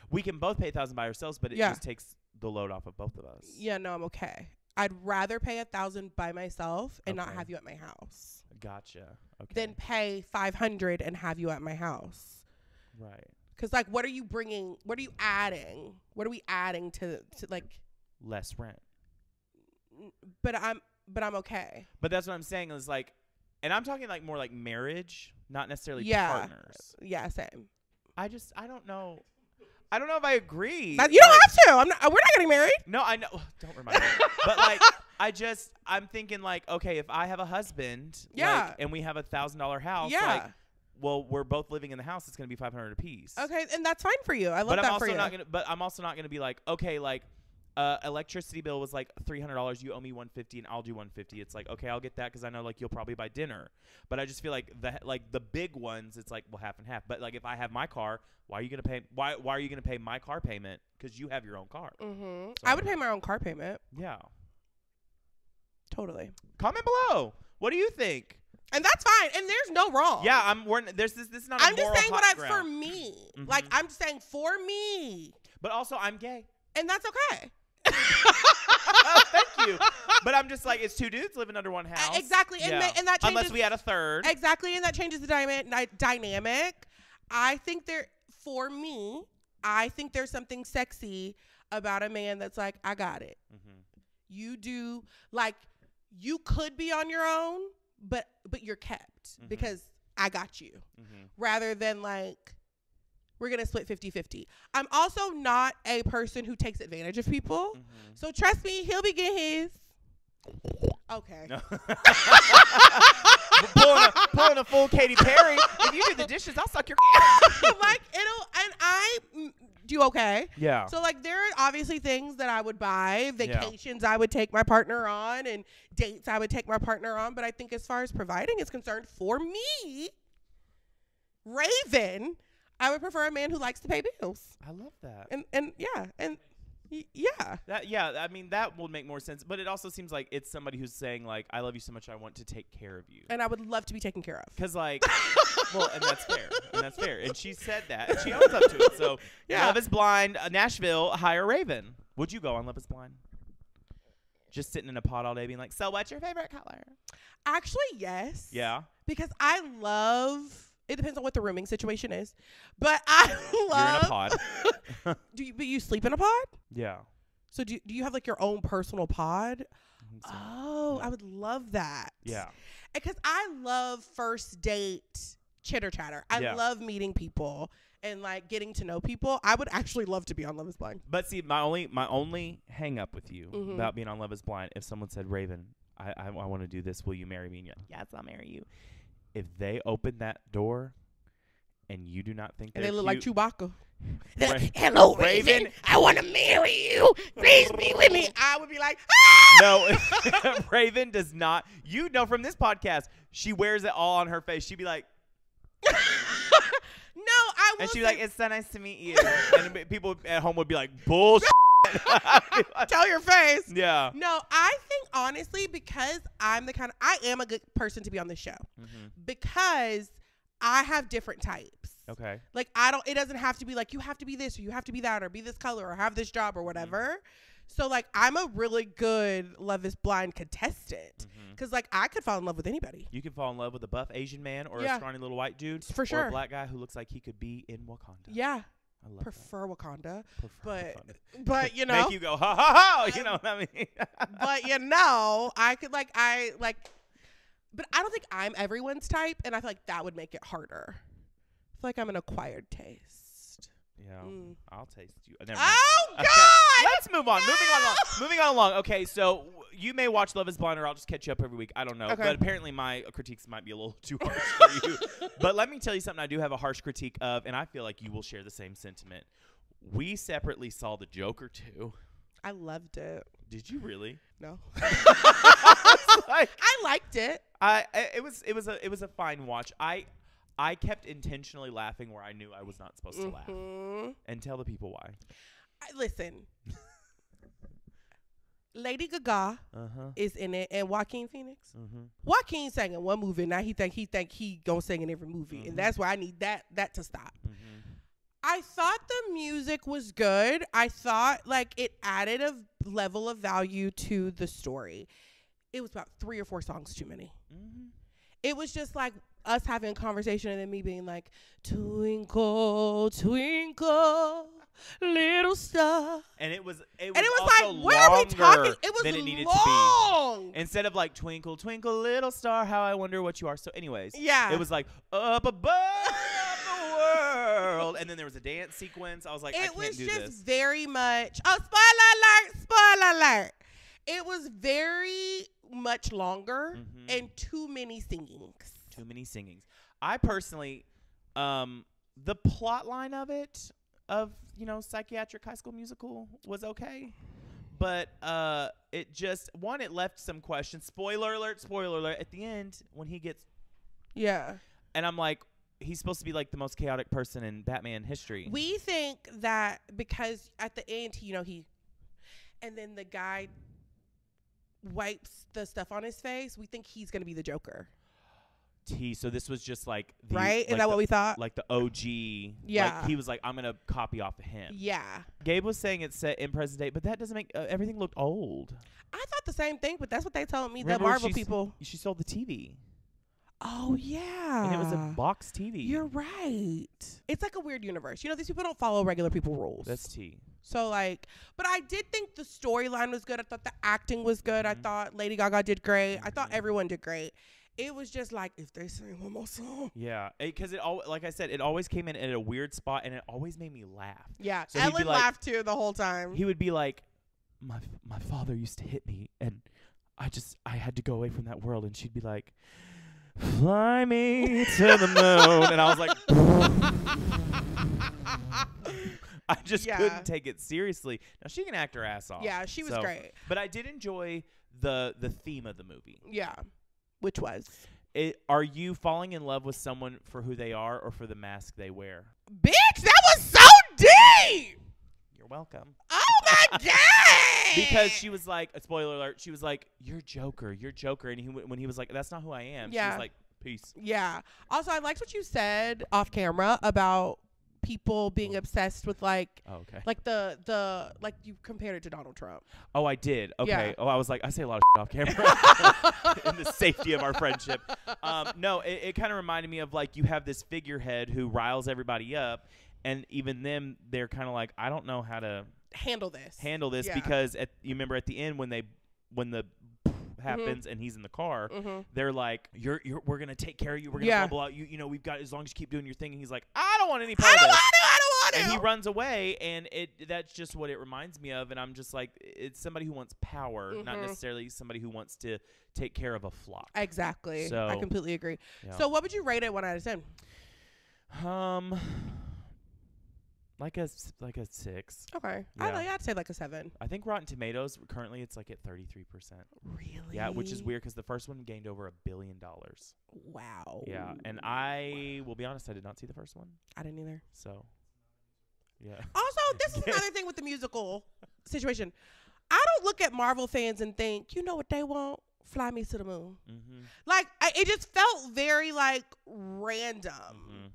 We can both pay 1,000 by ourselves, but it just takes the load off of both of us. Yeah, no, I'm okay. I'd rather pay 1,000 by myself and not have you at my house. Gotcha. Okay. Than pay 500 and have you at my house. Right. Because, like, what are you bringing? What are you adding? What are we adding to like? Less rent. But I'm okay. But that's what I'm saying is like, and I'm talking like more like marriage, not necessarily partners. Yeah, same. I don't know. I don't know if I agree. You don't have to. We're not getting married. No, I know. Don't remind me. But like, I'm thinking like, okay, if I have a husband, like, and we have $1,000 house, like, well, we're both living in the house. It's going to be $500 a piece. Okay, and that's fine for you. I love that for you. But I'm also not going to be like, okay, like, electricity bill was like $300. You owe me $150, and I'll do $150. It's like, okay, I'll get that because I know like you'll probably buy dinner. But I just feel like the big ones, it's like, well, half and half. But like, if I have my car, why are you going to pay? Why are you going to pay my car payment? Because you have your own car. So I would pay my own car payment. Yeah. Totally. Comment below. What do you think? And that's fine. And there's no wrong. Yeah, this is not a moral just saying hot ground. For me. Like, I'm just saying for me. But also, I'm gay. And that's okay. Thank you. But I'm just like, it's two dudes living under one house. Exactly. And that changes. Unless we had a third. Exactly. And that changes the dynamic. I think for me, I think there's something sexy about a man that's like, I got it. You do, like, you could be on your own. But you're kept because I got you rather than like we're going to split 50-50. I'm also not a person who takes advantage of people. So trust me, he'll be getting his. Okay. No. pulling a full Katy Perry. If you do the dishes, I'll suck your like I do okay. Yeah. So like there are obviously things that I would buy, vacations I would take my partner on, and dates I would take my partner on. But I think as far as providing is concerned, for me, Raven, I would prefer a man who likes to pay bills. I love that. And Yeah. I mean, that would make more sense. But it also seems like it's somebody who's saying, like, I love you so much, I want to take care of you. And I would love to be taken care of. Because, like, well, and that's fair. And she said that, and she owns up to it. So, Yeah. Love is Blind, Nashville, hire Raven. Would you go on Love is Blind? Just sitting in a pod all day being like, so what's your favorite color? Actually, yes. Yeah. Because I love, it depends on what the rooming situation is, but I love. You're in a pod. But you sleep in a pod? Yeah. So do you have like your own personal pod? I think so. Oh, Yeah. I would love that. Yeah. Because I love first date chitter chatter. I Yeah. love meeting people and like getting to know people. I would actually love to be on Love is Blind. But see, my only hang up with you Mhm. about being on Love is Blind, if someone said, Raven, I want to do this, will you marry me? And you're like, yes, I'll marry you. If they open that door and you do not think And they're they look like cute, Chewbacca. Hello, Raven. Raven. I want to marry you. Please be with me. I would be like, No, Raven does not. You know from this podcast, she wears it all on her face. She'd be like, no, I will and she'd be say- like, it's so nice to meet you. And people at home would be like, bullshit. tell your face. Yeah. No, I think honestly, because I am a good person to be on the show Mm-hmm. because I have different types. Okay. Like it doesn't have to be like, you have to be this or you have to be that or be this color or have this job or whatever. So like, I'm a really good Love is Blind contestant Mm-hmm. because like I could fall in love with anybody. You can fall in love with a buff Asian man or Yeah. a scrawny little white dude. For Or sure. a black guy who looks like he could be in Wakanda. Yeah. I love Prefer Wakanda. that. Prefer But Wakanda. but you know, Make you go, ha, ha, ha. You know what I mean? but you know, I could but I don't think I'm everyone's type, and I feel like that would make it harder. I feel like I'm an acquired taste. Yeah. Mm. I'll taste you. Never mind. Oh Okay, God! let's move on. Moving on along. Okay, so you may watch Love is Blind, or I'll just catch you up every week. I don't know. Okay. But apparently my critiques might be a little too harsh for you. But let me tell you something I do have a harsh critique of, and I feel like you will share the same sentiment. We separately saw The Joker 2. I loved it. Did you really? No, Like, I liked it. it was a fine watch. I kept intentionally laughing where I knew I was not supposed to laugh. Mhm. And tell the people why. Listen, Lady Gaga Uh-huh. is in it, and Joaquin Phoenix. Mm-hmm. Joaquin sang in one movie. Now he think he gonna sing in every movie, Mhm. and that's why I need that to stop. Mm-hmm. I thought the music was good. I thought like it added a level of value to the story. It was about 3 or 4 songs too many. Mm-hmm. It was just like us having a conversation and then me being like, twinkle, twinkle, little star. And it was And it was also like, where are we talking? longer It was than it needed long. to be. Instead of like twinkle, twinkle, little star, how I wonder what you are. So anyways, Yeah. it was like up above the world. And then there was a dance sequence. I was like, I It can't was do just this. very much, oh, spoiler alert. It was very much longer Mhm. and too many singings. Too many singings. I personally, the plot line of it, of, psychiatric High School Musical was okay. But it just, it left some questions. Spoiler alert, at the end, when he gets, Yeah. and I'm like, he's supposed to be like the most chaotic person in Batman history. We think that because at the end, and then the guy wipes the stuff on his face, we think he's going to be the Joker. So this was just like the, Right? like Is that what we thought? like the OG. Yeah. Like he was like, I'm gonna copy off of him. Yeah. Gabe was saying it's set in present day, but that doesn't make everything looked old. I thought the same thing, but that's what they told me. Remember The Marvel she's- people. She sold the TV, Oh, yeah. and it was a box TV. You're right. It's like a weird universe. These people don't follow regular people rules. That's T. So, but I did think the storyline was good. I thought the acting was good. I Mhm. thought Lady Gaga did great. I thought Mhm. everyone did great. It was just like, if they sing one more song. Yeah, because like I said, it always came in at a weird spot, and it always made me laugh. Yeah. So he'd be Ellen like- laughed too the whole time. He would be like, my father used to hit me, and I had to go away from that world, and she'd be like, fly me to the moon, and I was like, I just Yeah. couldn't take it seriously. Now she can act her ass off. Yeah, she was great. But I did enjoy the theme of the movie. Yeah. Which was? Are you falling in love with someone for who they are or for the mask they wear? Bitch, that was so deep. You're welcome. Oh my God. Because she was like, a spoiler alert, she was like, you're Joker. And when he was like, that's not who I am, she was like, peace. Yeah. Also, I liked what you said off camera about people being obsessed with like the like you compared it to Donald Trump. Oh, I did. Okay. Yeah. Oh, I was like, I say a lot of off camera in the safety of our friendship. No, it kind of reminded me of like you have this figurehead who riles everybody up, and even them, they're kind of like, I don't know how to handle this because you remember at the end when the happens and he's in the car, they're like, we're gonna take care of you, we're gonna bubble out you know, we've got, as long as you keep doing your thing, and he's like, I don't want any part of this. I don't want to. And he runs away, and that's just what it reminds me of, and I'm just like, it's somebody who wants power, not necessarily somebody who wants to take care of a flock. Exactly. So, I completely agree. Yeah. So what would you rate it 1 out of 10? Like a 6. Okay. Yeah. I'd say like a 7. I think Rotten Tomatoes currently it's like at 33%. Really? Yeah, which is weird because the first one gained over $1 billion. Wow. Yeah, and I will be honest, I did not see the first one. I didn't either. So, yeah. Also, this is another thing with the musical situation. I don't look at Marvel fans and think, you know what they want? Fly Me to the Moon. Like, it just felt very like random.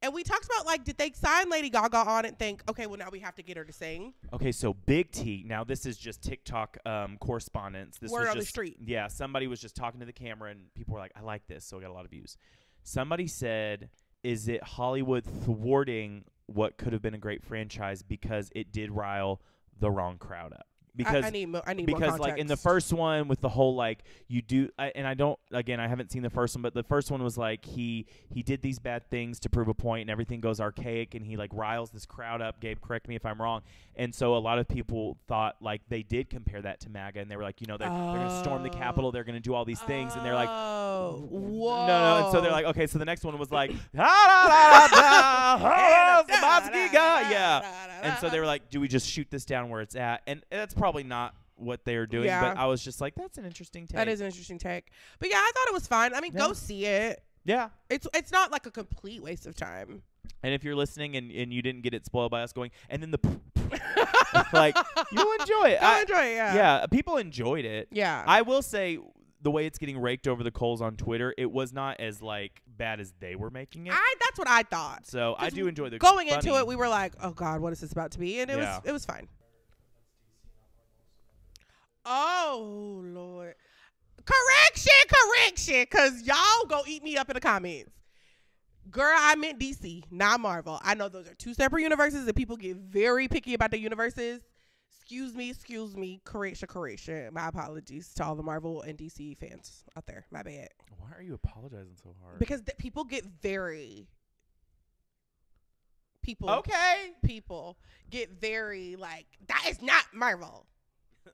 And we talked about, like, did they sign Lady Gaga on and think, okay, well, now we have to get her to sing? Okay, so Big T. Now, this is just TikTok correspondence. This Word was on just, the street. Yeah, somebody was just talking to the camera, and people were like, I like this, so it got a lot of views. Somebody said, is it Hollywood thwarting what could have been a great franchise because it did rile the wrong crowd up? Because I need more like in the first one with the whole like you do and I don't, again, I haven't seen the first one, but the first one was like he did these bad things to prove a point and everything goes archaic and he like riles this crowd up. Gabe, correct me if I'm wrong. And so a lot of people thought like they did compare that to MAGA and they were like, you know, they're going to storm the Capitol, they're going to do all these things, and they're like, whoa. No, and so they're like, okay, so the next one was like yeah. And so they were like, do we just shoot this down where it's at? And that's probably not what they're doing, but I was just like, that's an interesting take. That is an interesting take. But yeah, I thought it was fun. I mean, go see it. Yeah. It's not like a complete waste of time. And if you're listening and you didn't get it spoiled by us going, and then the like, you'll enjoy it. Yeah, people enjoyed it. Yeah. I will say, the way it's getting raked over the coals on Twitter, it was not as like bad as they were making it. That's what I thought. So I do enjoy the going into it. We were like, oh God, what is this about to be? And it was fine. Oh Lord, correction, because y'all go eat me up in the comments. Girl, I meant DC, not Marvel. I know those are two separate universes, and people get very picky about the universes. Excuse me, correction. My apologies to all the Marvel and DC fans out there. My bad. Why are you apologizing so hard? Because people get very... People get very, like, that is not Marvel.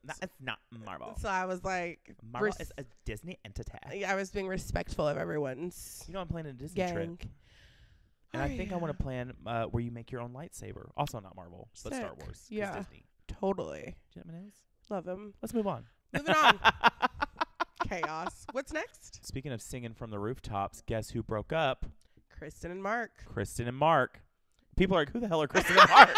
That is not Marvel. So I was like... Marvel is a Disney entity. Yeah, I was being respectful of everyone's You know, I'm planning a Disney trip. And I think I want to plan where you make your own lightsaber. Also not Marvel, but Star Wars. Yeah. Disney. Totally. Do you know my nails? Love him. Let's move on. Moving on. Chaos. What's next? Speaking of singing from the rooftops, guess who broke up? Kristen and Mark. People are like, who the hell are Kristen and Mark?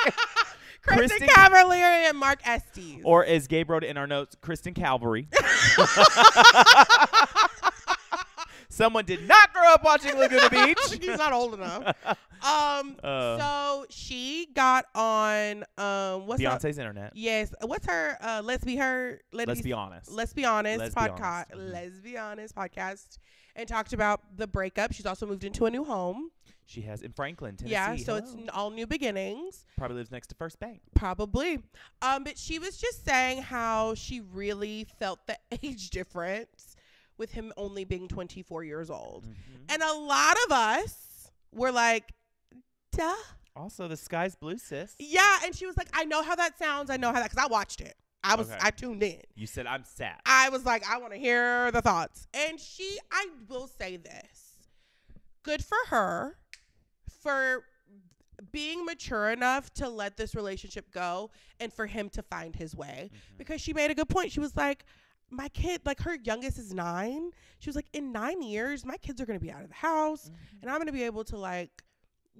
Kristen Cavallari and Mark Estes. Or as Gabe wrote it in our notes, Kristen Calvary. Someone did not grow up watching Laguna Beach. He's not old enough. So she got on what's Beyonce's internet. Yes. What's her Let's Be Honest podcast, and talked about the breakup. She's also moved into a new home. She has in Franklin, Tennessee. Yeah, so it's all new beginnings. Probably lives next to First Bank. Probably. But she was just saying how she really felt the age difference with him only being 24 years old. Mm-hmm. And a lot of us were like, duh. Also, the sky's blue, sis. Yeah, and she was like, I know how that sounds. Because I watched it. I tuned in. You said I'm sad. I was like, I want to hear the thoughts. And I will say this. Good for her for being mature enough to let this relationship go and for him to find his way. Mm-hmm. Because she made a good point. She was like, my kid, like her youngest is 9. She was like, in 9 years, my kids are going to be out of the house and I'm going to be able to like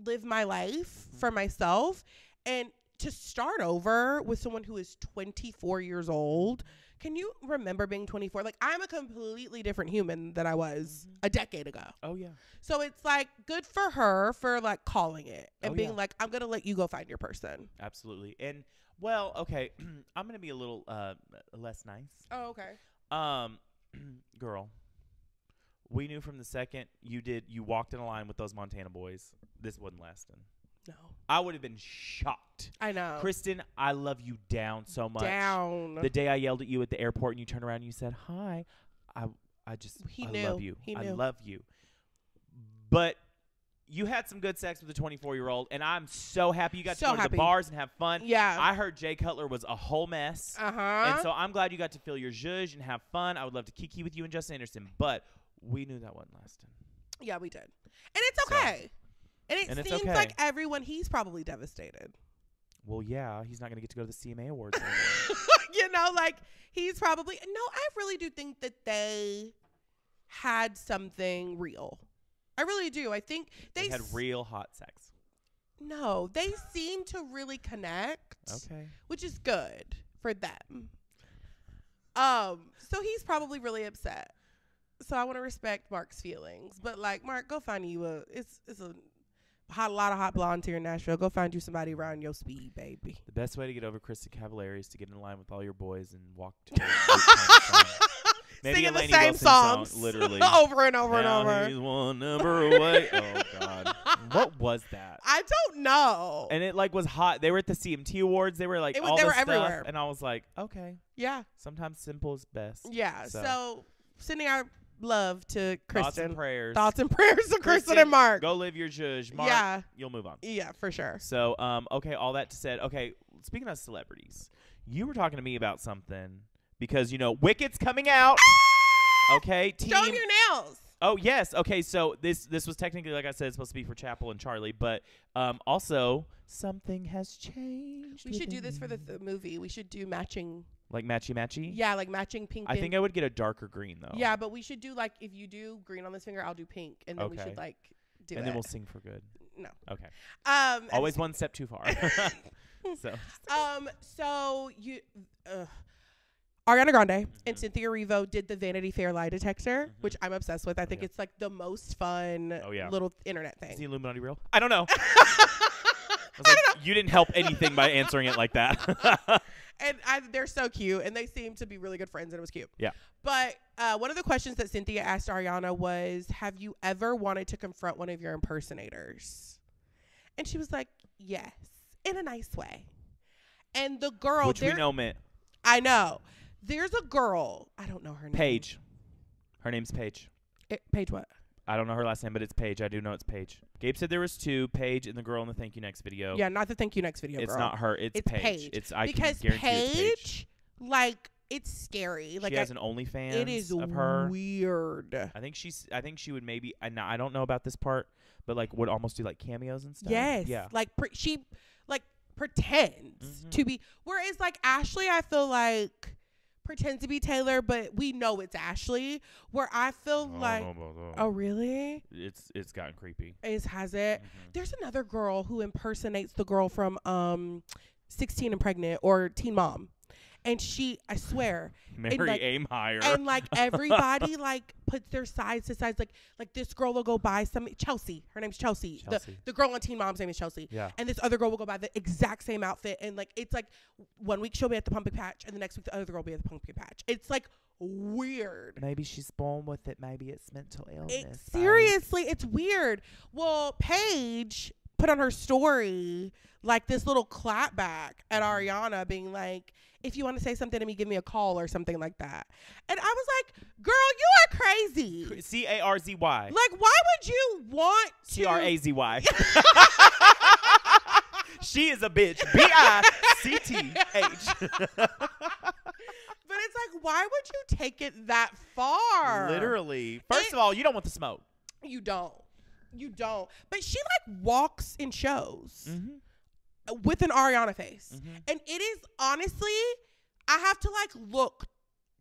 live my life for myself. And to start over with someone who is 24 years old. Can you remember being 24? Like, I'm a completely different human than I was a decade ago. Oh, yeah. So it's like good for her for like calling it and being like, I'm going to let you go find your person. Absolutely. And well, okay, I'm going to be a little less nice. Oh, okay. Girl, we knew from the second you walked in a line with those Montana boys, this wasn't lasting. No. I would have been shocked. I know. Kristen, I love you down so much. Down. The day I yelled at you at the airport and you turned around and you said, hi, I love you. He I knew. love you. But you had some good sex with a 24-year-old, and I'm so happy you got to go to the bars and have fun. Yeah. I heard Jay Cutler was a whole mess. Uh-huh. And so I'm glad you got to feel your zhuzh and have fun. I would love to kiki with you and Justin Anderson, but we knew that wasn't lasting. Yeah, we did. And it's okay. So, and it seems like he's probably devastated. Well, yeah, he's not going to get to go to the CMA Awards anymore. You know, like, he's probably... No, I really do think that they had something real. I really do. I think they had real hot sex. No, they seem to really connect. Okay. Which is good for them. So he's probably really upset. So I want to respect Mark's feelings. But, like, Mark, go find you it's a lot of hot blondes here in Nashville. Go find you somebody around your speed, baby. The best way to get over Kristen Cavallari is to get in line with all your boys and walk to maybe singing the same songs song, literally over and over and over. He's one number away. Oh God, what was that? I don't know. And it like was hot. They were at the CMT Awards. They were like all they were this everywhere. stuff, and I was like, okay, yeah. Sometimes simple is best. Yeah. So sending our love to Kristen. Thoughts and prayers. Thoughts and prayers to Kristen and Mark. Go live your zhuzh, Mark. Yeah. You'll move on. Yeah, for sure. So okay, all that said, okay. Speaking of celebrities, you were talking to me about something because you know Wicked's coming out. Okay, show him your nails. Oh yes. Okay, so this was technically, like I said, it's supposed to be for Chappell and Charlie, but also something has changed. We should do this for the movie. We should do matching. Like matchy. Yeah, like matching pink. I think I would get a darker green though. Yeah, but we should do like if you do green on this finger, I'll do pink, and then we should like do. And then we'll sing for good. No. Okay. Always one step too far. So you. Ariana Grande and Cynthia Erivo did the Vanity Fair lie detector, which I'm obsessed with. I think it's like the most fun little internet thing. Is the Illuminati real? I don't know. I was like, you didn't help anything by answering it like that. And they're so cute, and they seem to be really good friends, and it was cute. Yeah. But one of the questions that Cynthia asked Ariana was, have you ever wanted to confront one of your impersonators? And she was like, yes, in a nice way. And the girl... Which we know meant. I know. There's a girl. I don't know her name. Paige. Her name's Paige. Paige what? I don't know her last name, but it's Paige. I do know it's Paige. Gabe said there was two, Paige and the girl in the Thank You Next video. Yeah, not the Thank You Next video It's girl. not her. It's Paige. Because Paige, like, it's scary. Like, she has an OnlyFans. It is of her. Weird. I think she would maybe. I don't know about this part, but like would almost do like cameos and stuff. Yes. Yeah. Like she like pretends to be. Whereas like Ashley, I feel like pretends to be Taylor, but we know it's Ashley. Where I feel like, oh really? It's gotten creepy. Has it? There's another girl who impersonates the girl from 16 and Pregnant or Teen Mom. And I swear, Mary, like, aim higher. And like everybody like puts their sides to sides. Like this girl will go buy some Chelsea. Her name's Chelsea. The girl on Teen Mom's name is Chelsea. Yeah. And this other girl will go buy the exact same outfit. And like it's like 1 week she'll be at the pumpkin patch, and the next week the other girl will be at the pumpkin patch. It's like weird. Maybe she's born with it. Maybe it's mental illness. Seriously, it's weird. Well, Paige put on her story like this little clapback at Ariana, being like, if you want to say something to me, give me a call or something like that. And I was like, girl, you are crazy. CARZY. Like, why would you want to? CRAZY. She is a bitch. BICTH. But it's like, why would you take it that far? Literally. First of all, you don't want the smoke. You don't. But she like walks in shows. With an Ariana face. And it is honestly, I have to like look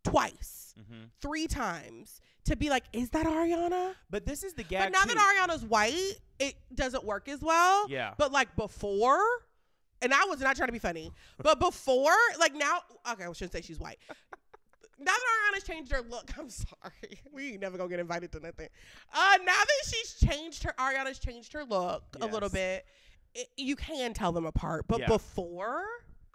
twice, 3 times to be like, is that Ariana? But this is the gag. But now that Ariana's white, it doesn't work as well. Yeah. But like before, and I was not trying to be funny, but before, like now, okay, I shouldn't say she's white. Now that Ariana's changed her look, I'm sorry. We ain't never gonna get invited to nothing. Now that Ariana's changed her look a little bit, you can tell them apart. But before,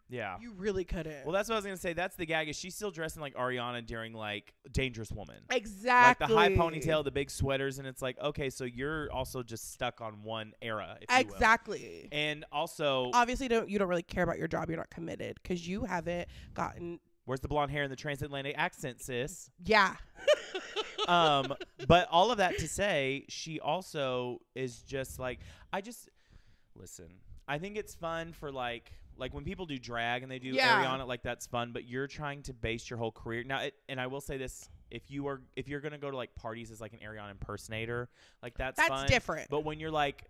you really couldn't. Well, that's what I was gonna say. That's the gag. Is she's still dressing like Ariana during like Dangerous Woman? Exactly. Like the high ponytail, the big sweaters, and it's like, okay, so you're also just stuck on one era. If exactly. You will. And also, obviously, you don't really care about your job. You're not committed because you haven't gotten. Where's the blonde hair and the transatlantic accent, sis? Yeah. But all of that to say, she also is just like, listen, I think it's fun for like when people do drag and they do Ariana, like that's fun, but you're trying to base your whole career. Now, and I will say this, if you're going to go to like parties as like an Ariana impersonator, like that's fun. That's different. But when you're like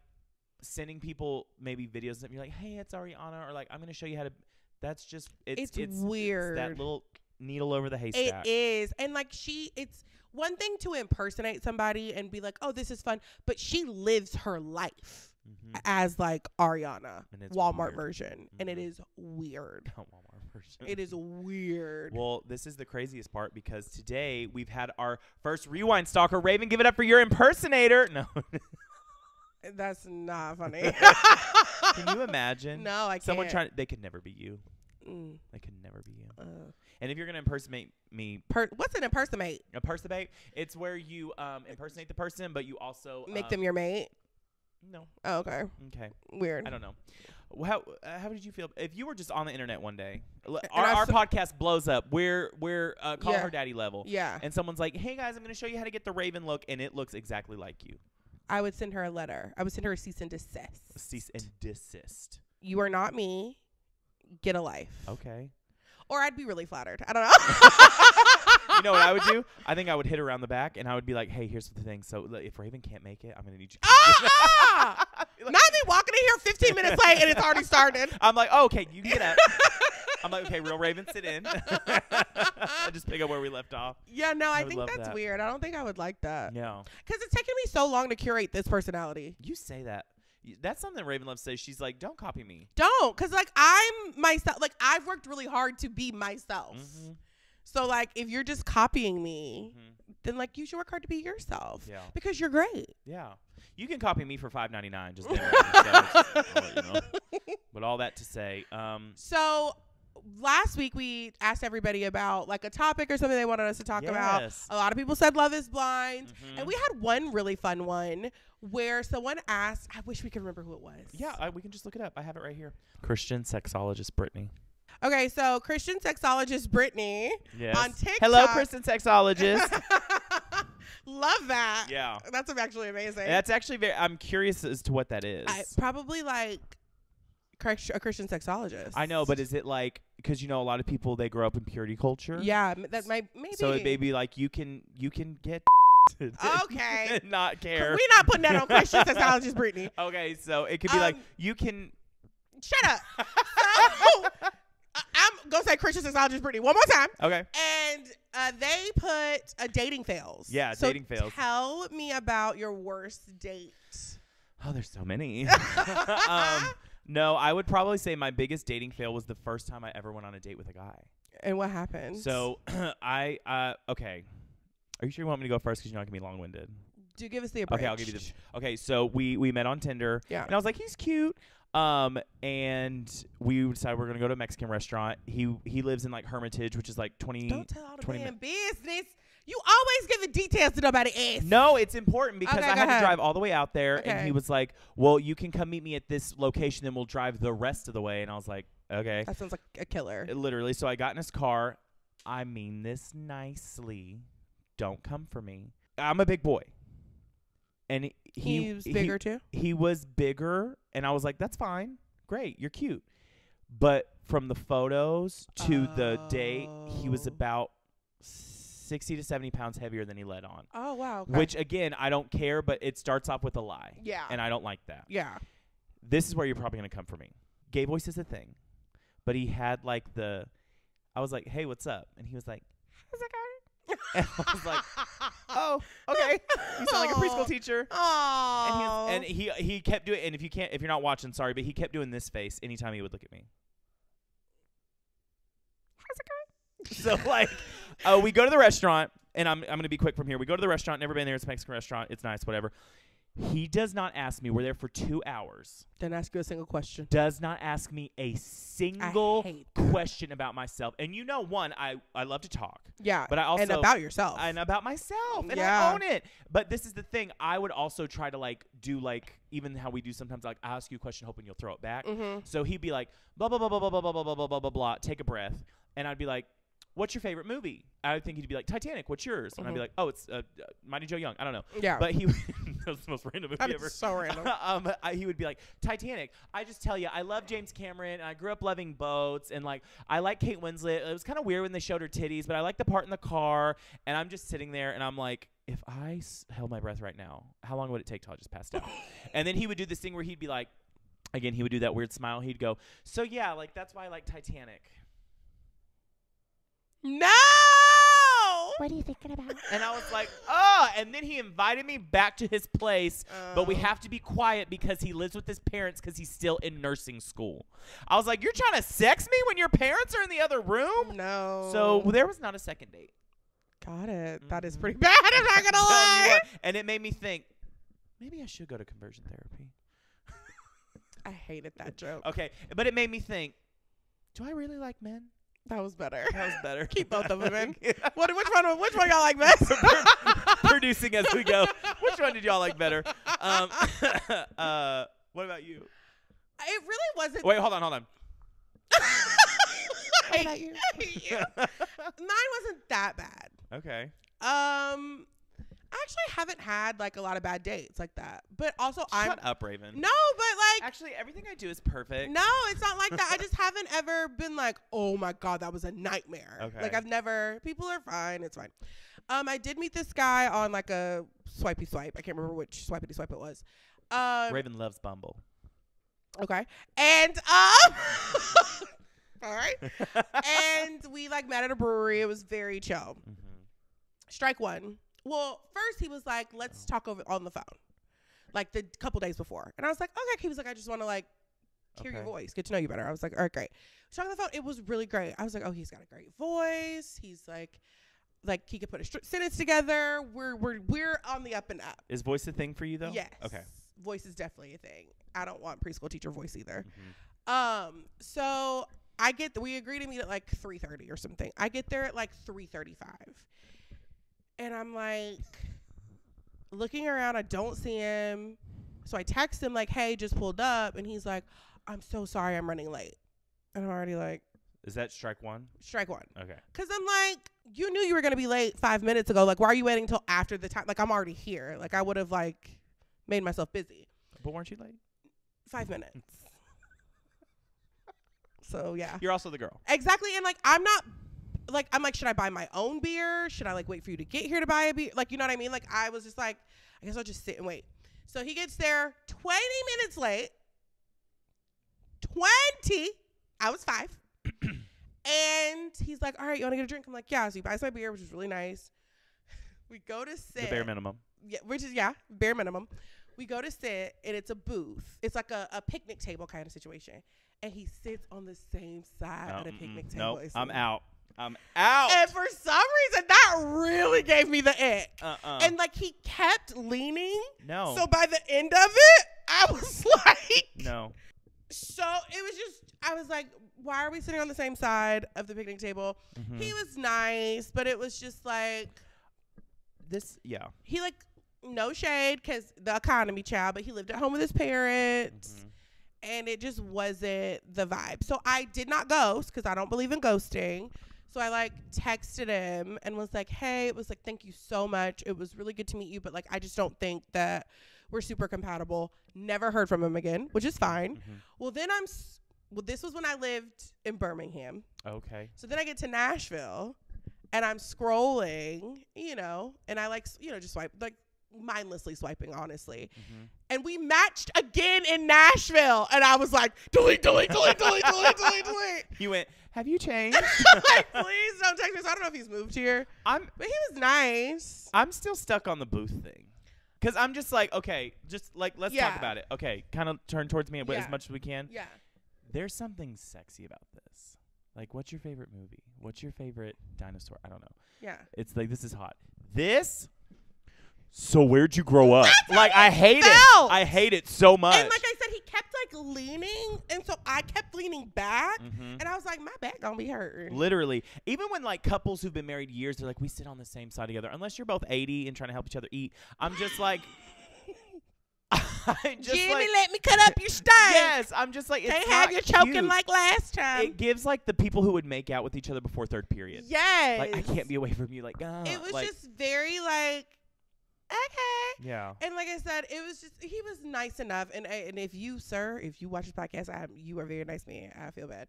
sending people maybe videos and you're like, hey, it's Ariana, or like, I'm going to show you how to, that's just it's weird. It's that little needle over the haystack. It is. And like it's one thing to impersonate somebody and be like, oh, this is fun, but she lives her life as like Ariana, Walmart version, and it is weird. Walmart version. It is weird. Well, this is the craziest part because today we've had our first rewind stalker. Raven, give it up for your impersonator. No. That's not funny. Can you imagine? No, I can't. Someone they could never be you. They could never be you. And if you're going to impersonate me. What's an impersonate? Impersonate? It's where you impersonate the person, but you also. Make them your mate? No. Oh, okay. Okay. Weird. I don't know. How did you feel if you were just on the internet one day? Our podcast blows up. We're Call Her Daddy level. Yeah. And someone's like, hey, guys, I'm going to show you how to get the Raven look. And it looks exactly like you. I would send her a letter. I would send her a cease and desist. Cease and desist. You are not me. Get a life. Okay. Or I'd be really flattered. I don't know. You know what I would do? I think I would hit her around the back and I would be like, hey, here's the thing. So if Raven can't make it, I'm going to need you. Not me walking in here 15 minutes late and it's already started. I'm like, oh, okay, you can get up. I'm like, okay, real Raven, sit in. I just pick up where we left off. Yeah, no, I think that's weird. I don't think I would like that. No. Because it's taken me so long to curate this personality. You say that. That's something Raven loves to say. She's like, don't copy me. Don't. Because, like, I'm myself. Like, I've worked really hard to be myself. So, like, if you're just copying me, then, like, you should work hard to be yourself. Yeah. Because you're great. Yeah. You can copy me for $5.99. Just I'll let you know. But all that to say. So last week we asked everybody about like a topic or something they wanted us to talk about. A lot of people said Love is Blind. And we had one really fun one where someone asked, I wish we could remember who it was. Yeah, we can just look it up. I have it right here. Christian sexologist Brittany. Okay, so Christian sexologist Brittany on TikTok. Hello, Christian sexologist. Love that. Yeah. That's actually amazing. That's actually I'm curious as to what that is. Probably like a Christian sexologist. I know, but is it like, because you know a lot of people, they grow up in purity culture. Yeah, that might maybe. So it may be like you can get okay. Not care. We're not putting that on Christian sexologist Brittany. Okay, so it could be like you can. Shut up. So, I'm gonna say Christian sexologist Brittany one more time. Okay. And they put dating fails. Yeah, so dating fails. Tell me about your worst date. Oh, there's so many. No, I would probably say my biggest dating fail was the first time I ever went on a date with a guy. And what happened? So okay. Are you sure you want me to go first? Because you're not gonna be long-winded. Do give us the abridged. Okay, I'll give you this. Okay, so we met on Tinder. Yeah. And I was like, he's cute. And we decided we're gonna go to a Mexican restaurant. He lives in like Hermitage, which is like 20. Don't tell all the man business. You always give the details to nobody else. No, it's important because Okay, I had ahead. to drive all the way out there, Okay. and he was like, "Well, you can come meet me at this location, and we'll drive the rest of the way." And I was like, "Okay." That sounds like a killer. Literally. So I got in his car. I mean this nicely. Don't come for me. I'm a big boy. And he was bigger too? He was bigger, and I was like, that's fine. Great, you're cute. But from the photos to the date, he was about 60 to 70 pounds heavier than he let on. Oh, wow. Okay. Which, again, I don't care, but it starts off with a lie. Yeah. And I don't like that. Yeah. This is where you're probably going to come for me. Gay voice is a thing. But he had like I was like, hey, what's up? And he was like, how's it going? And I was like, oh, okay. You sound like a preschool teacher. Oh. And he kept doing, and if you're not watching, sorry, but he kept doing this face anytime he would look at me. How's it going? So like, we go to the restaurant, and I'm gonna be quick from here. We go to the restaurant. Never been there. It's a Mexican restaurant. It's nice, whatever. He does not ask me. We're there for 2 hours. Didn't ask you a single question. Does not ask me a single question about myself. And you know, one, I love to talk. Yeah. But I also and about yourself. And about myself. And yeah. I own it. But this is the thing. I would also try to like do like even how we do sometimes, like I ask you a question hoping you'll throw it back. Mm-hmm. So he'd be like, blah, blah, blah, blah, blah, blah, blah, blah, blah, blah, blah, blah, take a breath. And I'd be like, what's your favorite movie? I would think he'd be like, Titanic, what's yours? And I'd be like, oh, it's Mighty Joe Young. I don't know. Yeah. But he that was the most random movie ever. So random. He would be like, Titanic. I just tell you, I love James Cameron. And I grew up loving boats. And like, I like Kate Winslet. It was kind of weird when they showed her titties, but I like the part in the car. And I'm just sitting there and I'm like, if I held my breath right now, how long would it take till I just passed out? And then he would do this thing where he'd be like, again, he would do that weird smile. He'd go, so yeah, like that's why I like Titanic. No! What are you thinking about? And I was like, oh. And then he invited me back to his place, but we have to be quiet because he lives with his parents because he's still in nursing school. I was like, you're trying to sex me when your parents are in the other room? No. So there was not a second date. Got it. Mm-hmm. That is pretty bad. I'm not going to lie. And it made me think, maybe I should go to conversion therapy. I hated that joke. Okay. But it made me think, do I really like men? That was better. That was better. Keep both of them in. Which one y'all like best? Producing as we go. Which one did y'all like better? What about you? It really wasn't. Wait, hold on. What about you? Mine wasn't that bad. Okay. I actually haven't had like a lot of bad dates like that. But also Shut up, Raven. No, but like actually everything I do is perfect. No, it's not like that. I just haven't ever been like, oh my God, that was a nightmare. Okay. Like I've never people are fine, it's fine. I did meet this guy on like a swipey swipe. I can't remember which swipey swipe it was. Raven loves Bumble. Okay. And all right. And we like met at a brewery. It was very chill. Mm-hmm. Strike one. Well, first he was like, let's talk over on the phone. Like the couple days before. And I was like, okay. He was like, I just want to like hear your voice, get to know you better. I was like, all right, great. Talking on the phone, it was really great. I was like, oh, he's got a great voice. He's like he could put a sentence together. We're on the up and up. Is voice a thing for you though? Yes. Okay. Voice is definitely a thing. I don't want preschool teacher voice either. Mm-hmm. So we agree to meet at like 3:30 or something. I get there at like 3:35. And I'm like looking around. I don't see him. So I text him like, hey, just pulled up. And he's like, I'm so sorry, I'm running late. And I'm already like. Is that strike one? Strike one. Okay. Because I'm like, you knew you were going to be late 5 minutes ago. Like, why are you waiting until after the time? Like, I'm already here. Like, I would have like made myself busy. But weren't you late? 5 minutes. So, yeah. You're also the girl. Exactly. And like, I'm like, should I buy my own beer? Should I like wait for you to get here to buy a beer? Like, you know what I mean? Like, I was just like, I guess I'll just sit and wait. So he gets there 20 minutes late. 20. I was 5. And he's like, all right, you want to get a drink? I'm like, yeah. So he buys my beer, which is really nice. We go to sit. The bare minimum. Yeah, bare minimum. We go to sit, and it's a booth. It's like a picnic table kind of situation. And he sits on the same side of the picnic table. Nope, I'm out. And for some reason, that really gave me the ick. And like he kept leaning. No. So by the end of it, I was like. No. So it was just, I was like, why are we sitting on the same side of the picnic table? Mm-hmm. He was nice, but it was just like. Yeah. He like, no shade, because the economy child, but he lived at home with his parents. Mm-hmm. And it just wasn't the vibe. So I did not ghost because I don't believe in ghosting. So I like texted him and was like, hey, it was like, thank you so much. It was really good to meet you. But like, I just don't think that we're super compatible. Never heard from him again, which is fine. Mm-hmm. Well, then this was when I lived in Birmingham. Okay. So then I get to Nashville and I'm scrolling, and I like, just swipe, like mindlessly swiping, honestly. Mm-hmm. And we matched again in Nashville. And I was like, delete. You went, have you changed? Like, please don't text me. So I don't know if he's moved here. But he was nice. I'm still stuck on the booth thing. Because I'm just like, okay, just like, let's talk about it. Okay, kind of turn towards me as much as we can. Yeah. There's something sexy about this. Like, what's your favorite movie? What's your favorite dinosaur? I don't know. Yeah. It's like, this is hot. This, so where'd you grow up? Like, I hate it. I hate it so much. And like I said, he kept like leaning. And so I kept leaning back. Mm-hmm. And I was like, my back gonna be hurting. Literally. Even when like couples who've been married years, they're like, we sit on the same side together. Unless you're both 80 and trying to help each other eat. I'm just like... Jimmy, let me cut up your steak. Yes, I'm just like, it's Can't not have you choking cute. like last time. It gives like the people who would make out with each other before third period. Yes. Like, I can't be away from you. Like, it was like, just very like, okay. yeah. And like I said, it was just, he was nice enough. And if you, sir, if you watch this podcast, you are a very nice man. I feel bad.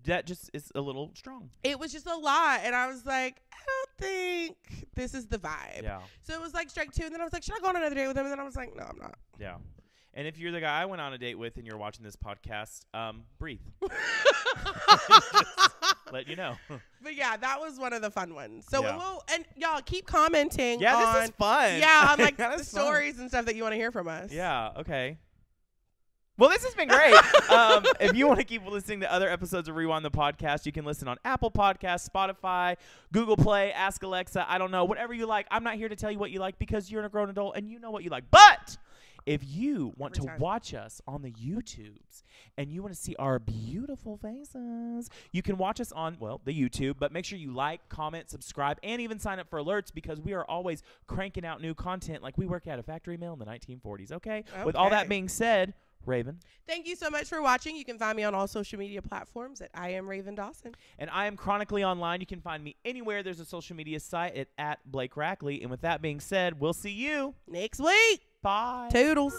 That just is a little strong. It was just a lot. And I was like, I don't think this is the vibe. Yeah. So it was like strike two. And then I was like, should I go on another date with him? And then I was like, no, I'm not. Yeah. And if you're the guy I went on a date with and you're watching this podcast, breathe. Just let you know. But yeah, that was one of the fun ones. So Yeah. and y'all keep commenting. Yeah, on, this is fun. Yeah, on like That the is fun. stories and stuff that you want to hear from us. Yeah, okay. Well, this has been great. If you want to keep listening to other episodes of Rewind the Podcast, you can listen on Apple Podcasts, Spotify, Google Play, Ask Alexa, I don't know, whatever you like. I'm not here to tell you what you like because you're a grown adult and you know what you like. But if you want to watch us on the YouTubes and you want to see our beautiful faces, you can watch us on, well, the YouTube, but make sure you like, comment, subscribe, and even sign up for alerts because we are always cranking out new content like we work at a factory mill in the 1940s, okay? With all that being said, Raven. Thank you so much for watching. You can find me on all social media platforms at I am Raven Dawson. And I am chronically online. You can find me anywhere there's a social media site at Blake Rackley. And with that being said, we'll see you next week. Bye. Toodles.